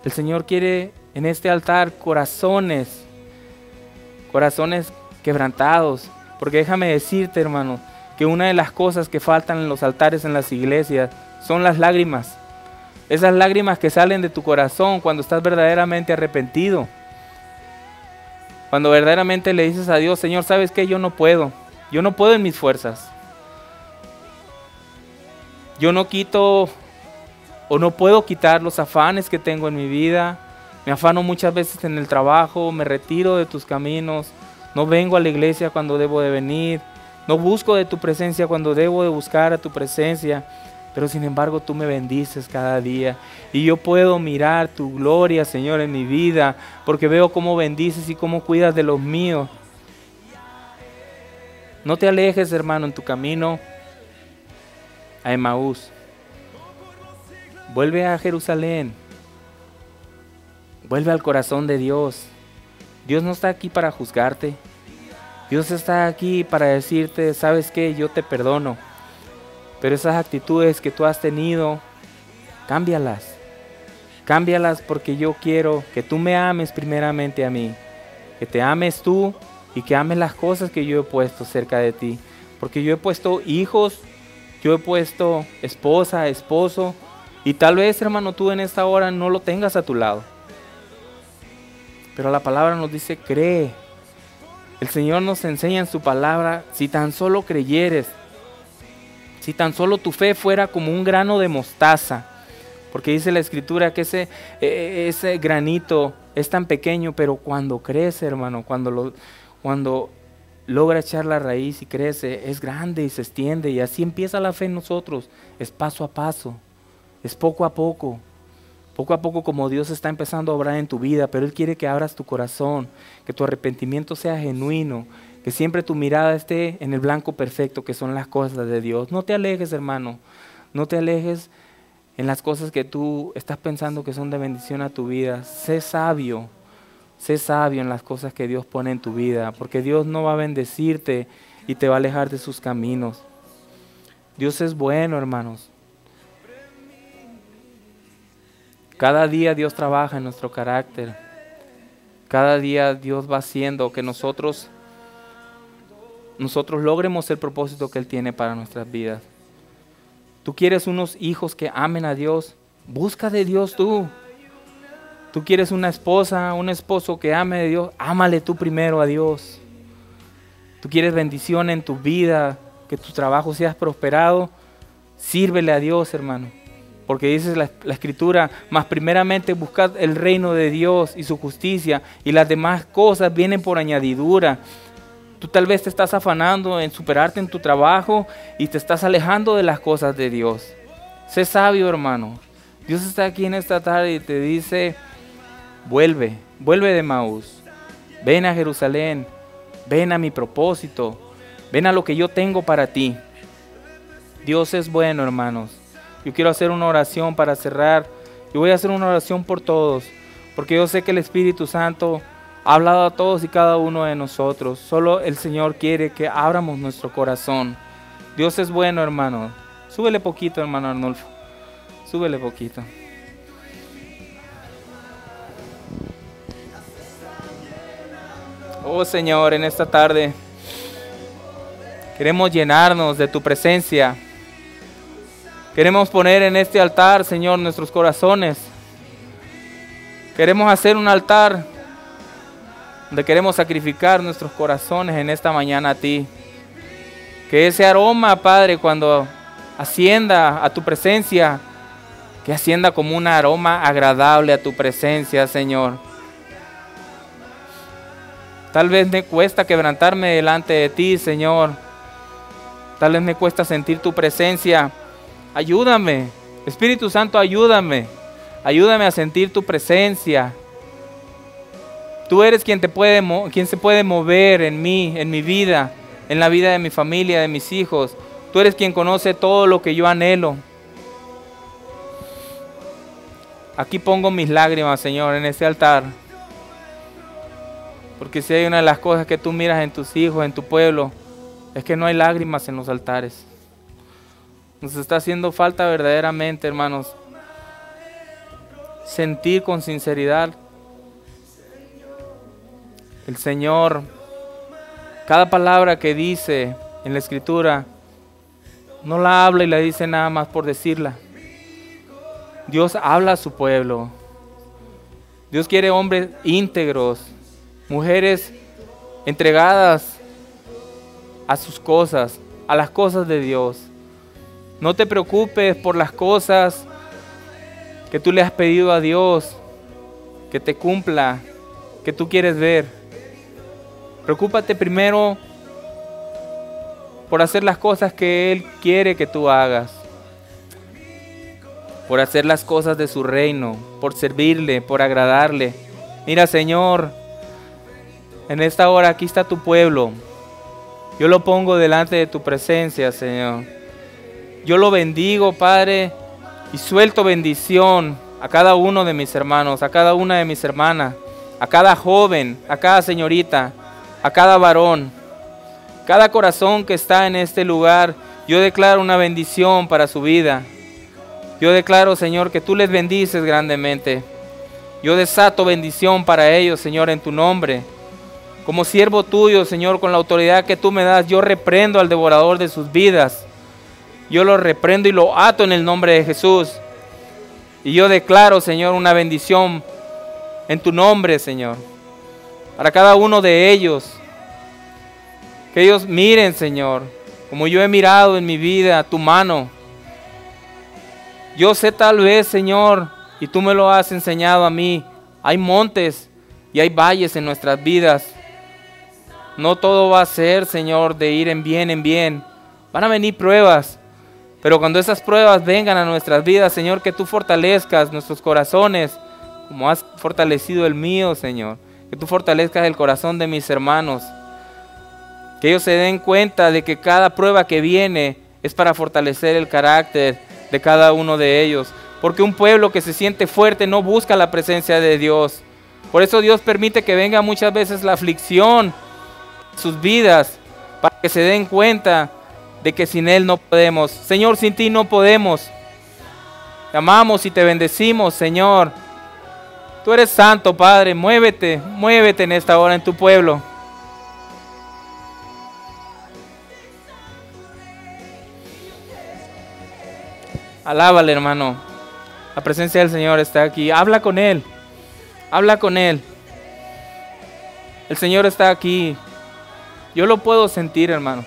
El Señor quiere en este altar corazones quebrantados. Porque déjame decirte, hermano, que una de las cosas que faltan en los altares en las iglesias son las lágrimas. Esas lágrimas que salen de tu corazón cuando estás verdaderamente arrepentido. Cuando verdaderamente le dices a Dios, Señor, ¿sabes qué? Yo no puedo en mis fuerzas. Yo no quito o no puedo quitar los afanes que tengo en mi vida. Me afano muchas veces en el trabajo, me retiro de tus caminos, no vengo a la iglesia cuando debo de venir, no busco de tu presencia cuando debo de buscar a tu presencia, pero sin embargo tú me bendices cada día y yo puedo mirar tu gloria, Señor, en mi vida, porque veo cómo bendices y cómo cuidas de los míos. No te alejes, hermano, en tu camino a Emaús. Vuelve a Jerusalén. Vuelve al corazón de Dios. Dios no está aquí para juzgarte. Dios está aquí para decirte, ¿sabes qué? Yo te perdono. Pero esas actitudes que tú has tenido, cámbialas. Cámbialas porque yo quiero que tú me ames primeramente a mí. Que te ames tú y que ames las cosas que yo he puesto cerca de ti. Porque yo he puesto hijos, yo he puesto esposa, esposo. Y tal vez, hermano, tú en esta hora no lo tengas a tu lado. Pero la palabra nos dice, cree. El Señor nos enseña en su palabra, si tan solo creyeres, si tan solo tu fe fuera como un grano de mostaza, porque dice la Escritura que ese granito es tan pequeño, pero cuando crece, hermano, cuando logra echar la raíz y crece, es grande y se extiende, y así empieza la fe en nosotros, es paso a paso, es poco a poco como Dios está empezando a obrar en tu vida, pero Él quiere que abras tu corazón, que tu arrepentimiento sea genuino, que siempre tu mirada esté en el blanco perfecto que son las cosas de Dios. No te alejes, hermano, no te alejes en las cosas que tú estás pensando que son de bendición a tu vida. Sé sabio en las cosas que Dios pone en tu vida, porque Dios no va a bendecirte y te va a alejar de sus caminos. Dios es bueno, hermanos. Cada día Dios trabaja en nuestro carácter. Cada día Dios va haciendo que nosotros logremos el propósito que Él tiene para nuestras vidas. Tú quieres unos hijos que amen a Dios, busca de Dios tú. Tú quieres una esposa, un esposo que ame a Dios, ámale tú primero a Dios. Tú quieres bendición en tu vida, que tu trabajo sea prosperado, sírvele a Dios, hermano. Porque dice la Escritura, más primeramente buscad el reino de Dios y su justicia, y las demás cosas vienen por añadidura. Tú tal vez te estás afanando en superarte en tu trabajo y te estás alejando de las cosas de Dios. Sé sabio, hermano. Dios está aquí en esta tarde y te dice, vuelve de Emaús, ven a Jerusalén, ven a mi propósito, ven a lo que yo tengo para ti. Dios es bueno, hermanos. Yo quiero hacer una oración para cerrar. Yo voy a hacer una oración por todos, porque yo sé que el Espíritu Santo ha hablado a todos y cada uno de nosotros. Solo el Señor quiere que abramos nuestro corazón. Dios es bueno, hermano. Súbele poquito, hermano Arnulfo. Súbele poquito. Oh Señor, en esta tarde queremos llenarnos de tu presencia. Queremos poner en este altar, Señor, nuestros corazones. Queremos hacer un altar donde queremos sacrificar nuestros corazones en esta mañana a ti. Que ese aroma, Padre, cuando ascienda a tu presencia, que ascienda como un aroma agradable a tu presencia, Señor. Tal vez me cuesta quebrantarme delante de ti, Señor. Tal vez me cuesta sentir tu presencia. Ayúdame, Espíritu Santo, ayúdame. Ayúdame a sentir tu presencia. Tú eres quien se puede mover en mí, en mi vida, en la vida de mi familia, de mis hijos. Tú eres quien conoce todo lo que yo anhelo. Aquí pongo mis lágrimas, Señor, en este altar. Porque si hay una de las cosas que tú miras en tus hijos, en tu pueblo, es que no hay lágrimas en los altares. Nos está haciendo falta verdaderamente, hermanos, sentir con sinceridad el Señor. Cada palabra que dice en la Escritura, no la habla y la dice nada más por decirla. Dios habla a su pueblo. Dios quiere hombres íntegros, mujeres entregadas a sus cosas, a las cosas de Dios. No te preocupes por las cosas que tú le has pedido a Dios que te cumpla, que tú quieres ver. Preocúpate primero por hacer las cosas que Él quiere que tú hagas, por hacer las cosas de su reino, por servirle, por agradarle. Mira, Señor, en esta hora aquí está tu pueblo. Yo lo pongo delante de tu presencia, Señor. Yo lo bendigo, Padre, y suelto bendición a cada uno de mis hermanos, a cada una de mis hermanas, a cada joven, a cada señorita, a cada varón, cada corazón que está en este lugar. Yo declaro una bendición para su vida. Yo declaro, Señor, que tú les bendices grandemente. Yo desato bendición para ellos, Señor, en tu nombre. Como siervo tuyo, Señor, con la autoridad que tú me das, yo reprendo al devorador de sus vidas. Yo lo reprendo y lo ato en el nombre de Jesús. Y yo declaro, Señor, una bendición en tu nombre, Señor, para cada uno de ellos. Que ellos miren, Señor, como yo he mirado en mi vida, tu mano. Yo sé tal vez, Señor, y tú me lo has enseñado a mí, hay montes y hay valles en nuestras vidas. No todo va a ser, Señor, de ir en bien en bien. Van a venir pruebas, pero cuando esas pruebas vengan a nuestras vidas, Señor, que tú fortalezcas nuestros corazones, como has fortalecido el mío, Señor. Que tú fortalezcas el corazón de mis hermanos. Que ellos se den cuenta de que cada prueba que viene es para fortalecer el carácter de cada uno de ellos. Porque un pueblo que se siente fuerte no busca la presencia de Dios. Por eso Dios permite que venga muchas veces la aflicción en sus vidas, para que se den cuenta de que sin Él no podemos. Señor, sin ti no podemos. Te amamos y te bendecimos, Señor. Tú eres santo, Padre. Muévete, muévete en esta hora en tu pueblo. Alábale, hermano. La presencia del Señor está aquí. Habla con Él. Habla con Él. El Señor está aquí. Yo lo puedo sentir, hermano.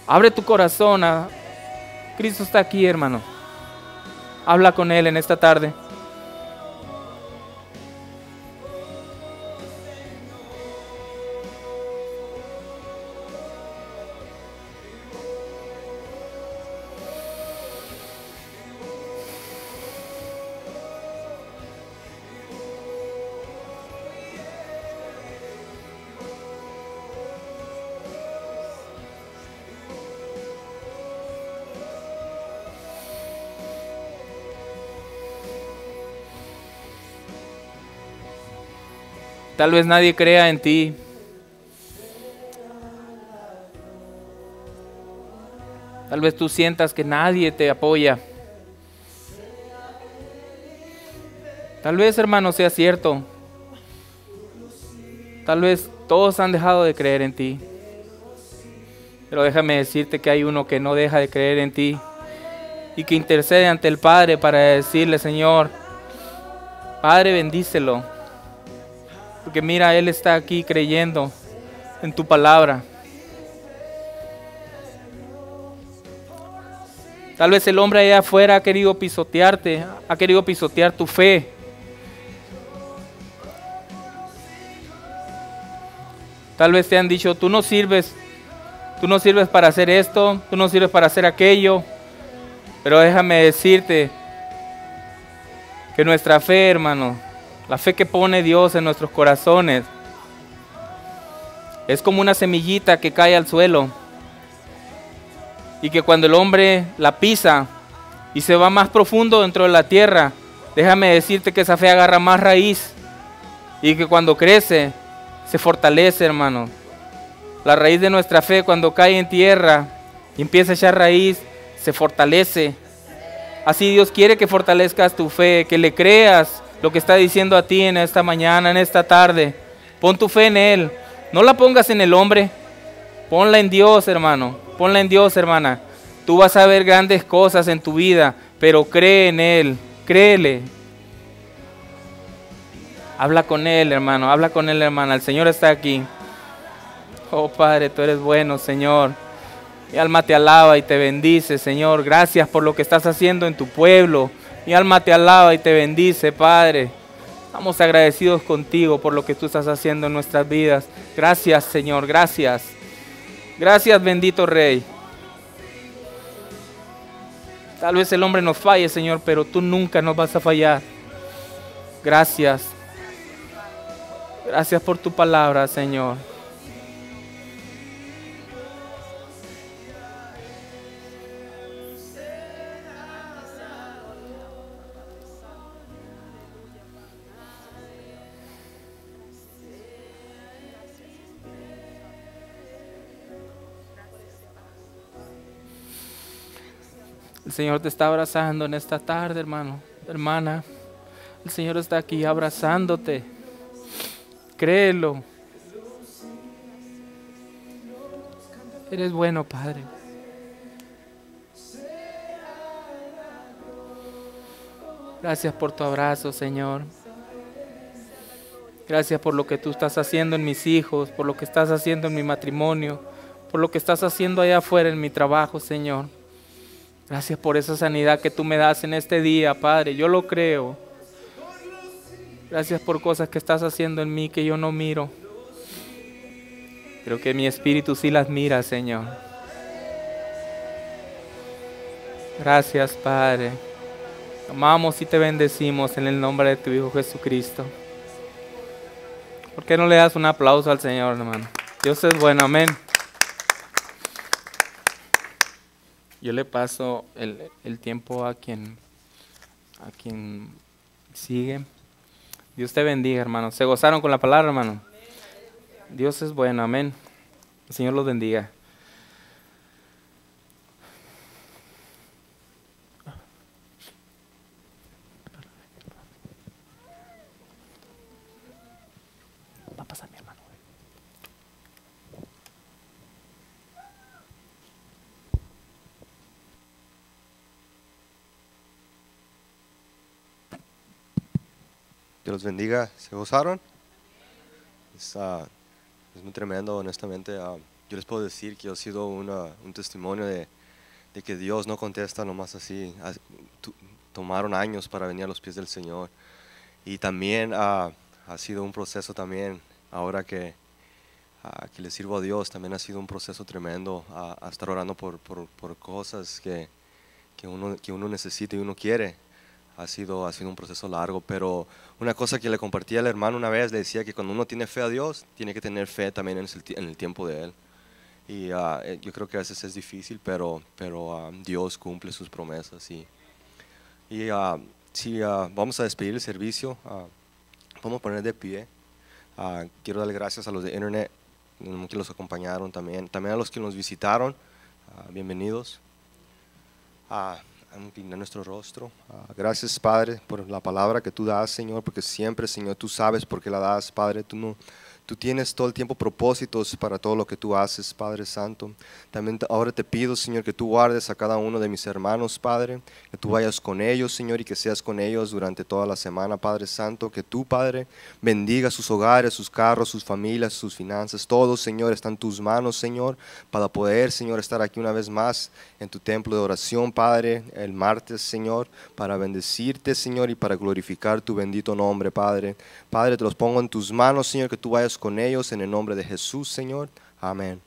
Abre tu corazón. Cristo está aquí, hermano. Habla con Él en esta tarde. Tal vez nadie crea en ti. Tal vez tú sientas que nadie te apoya. Tal vez, hermano, sea cierto. Tal vez todos han dejado de creer en ti. Pero déjame decirte que hay uno que no deja de creer en ti y que intercede ante el Padre para decirle: Señor, Padre, bendícelo, porque mira, él está aquí creyendo en tu palabra. Tal vez el hombre allá afuera ha querido pisotearte, ha querido pisotear tu fe. Tal vez te han dicho, tú no sirves para hacer esto, tú no sirves para hacer aquello. Pero déjame decirte que nuestra fe, hermano, la fe que pone Dios en nuestros corazones, es como una semillita que cae al suelo. Y que cuando el hombre la pisa y se va más profundo dentro de la tierra, déjame decirte que esa fe agarra más raíz. Y que cuando crece, se fortalece, hermano. La raíz de nuestra fe cuando cae en tierra y empieza a echar raíz, se fortalece. Así Dios quiere que fortalezcas tu fe, que le creas lo que está diciendo a ti en esta mañana, en esta tarde. Pon tu fe en Él. No la pongas en el hombre. Ponla en Dios, hermano. Ponla en Dios, hermana. Tú vas a ver grandes cosas en tu vida, pero cree en Él. Créele. Habla con Él, hermano. Habla con Él, hermana. El Señor está aquí. Oh, Padre, tú eres bueno, Señor. Mi alma te alaba y te bendice, Señor. Gracias por lo que estás haciendo en tu pueblo. Mi alma te alaba y te bendice, Padre. Estamos agradecidos contigo por lo que tú estás haciendo en nuestras vidas. Gracias, Señor. Gracias. Gracias, bendito Rey. Tal vez el hombre nos falle, Señor, pero tú nunca nos vas a fallar. Gracias. Gracias por tu palabra, Señor. El Señor te está abrazando en esta tarde, hermano, hermana. El Señor está aquí abrazándote. Créelo. Eres bueno, Padre. Gracias por tu abrazo, Señor. Gracias por lo que tú estás haciendo en mis hijos, por lo que estás haciendo en mi matrimonio, por lo que estás haciendo allá afuera en mi trabajo, Señor. Gracias por esa sanidad que tú me das en este día, Padre. Yo lo creo. Gracias por cosas que estás haciendo en mí que yo no miro, pero que mi espíritu sí las mira, Señor. Gracias, Padre. Te amamos y te bendecimos en el nombre de tu Hijo Jesucristo. ¿Por qué no le das un aplauso al Señor, hermano? Dios es bueno, amén. Yo le paso el tiempo a quien sigue. Dios te bendiga, hermano. ¿Se gozaron con la palabra, hermano? Dios es bueno, amén. El Señor los bendiga. Va a pasar mi hermano. Dios los bendiga. ¿Se gozaron? Es muy tremendo, honestamente. Yo les puedo decir que ha sido un testimonio de que Dios no contesta nomás así. Tomaron años para venir a los pies del Señor. Y también ha sido un proceso también, ahora que le sirvo a Dios, también ha sido un proceso tremendo a estar orando por cosas que uno necesita y uno quiere. Ha sido un proceso largo, pero una cosa que le compartí al hermano una vez, le decía que cuando uno tiene fe a Dios, tiene que tener fe también en el tiempo de Él. Y yo creo que a veces es difícil, pero Dios cumple sus promesas. Vamos a despedir el servicio. Vamos a poner de pie. Quiero darle gracias a los de Internet que los acompañaron también a los que nos visitaron. Bienvenidos. A inclinar nuestro rostro. Gracias, Padre, por la palabra que tú das, Señor, porque siempre, Señor, tú sabes por qué la das, Padre. Tú Tú tienes todo el tiempo propósitos para todo lo que tú haces, Padre Santo. También ahora te pido, Señor, que tú guardes a cada uno de mis hermanos, Padre, que tú vayas con ellos, Señor, y que seas con ellos durante toda la semana, Padre Santo. Que tú, Padre, bendiga sus hogares, sus carros, sus familias, sus finanzas. Todo, Señor, está en tus manos, Señor, para poder, Señor, estar aquí una vez más en tu templo de oración, Padre, el martes, Señor, para bendecirte, Señor, y para glorificar tu bendito nombre, Padre. Padre, te los pongo en tus manos, Señor, que tú vayas con ellos en el nombre de Jesús, Señor. Amén.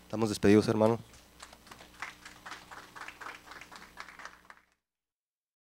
Estamos despedidos, hermano.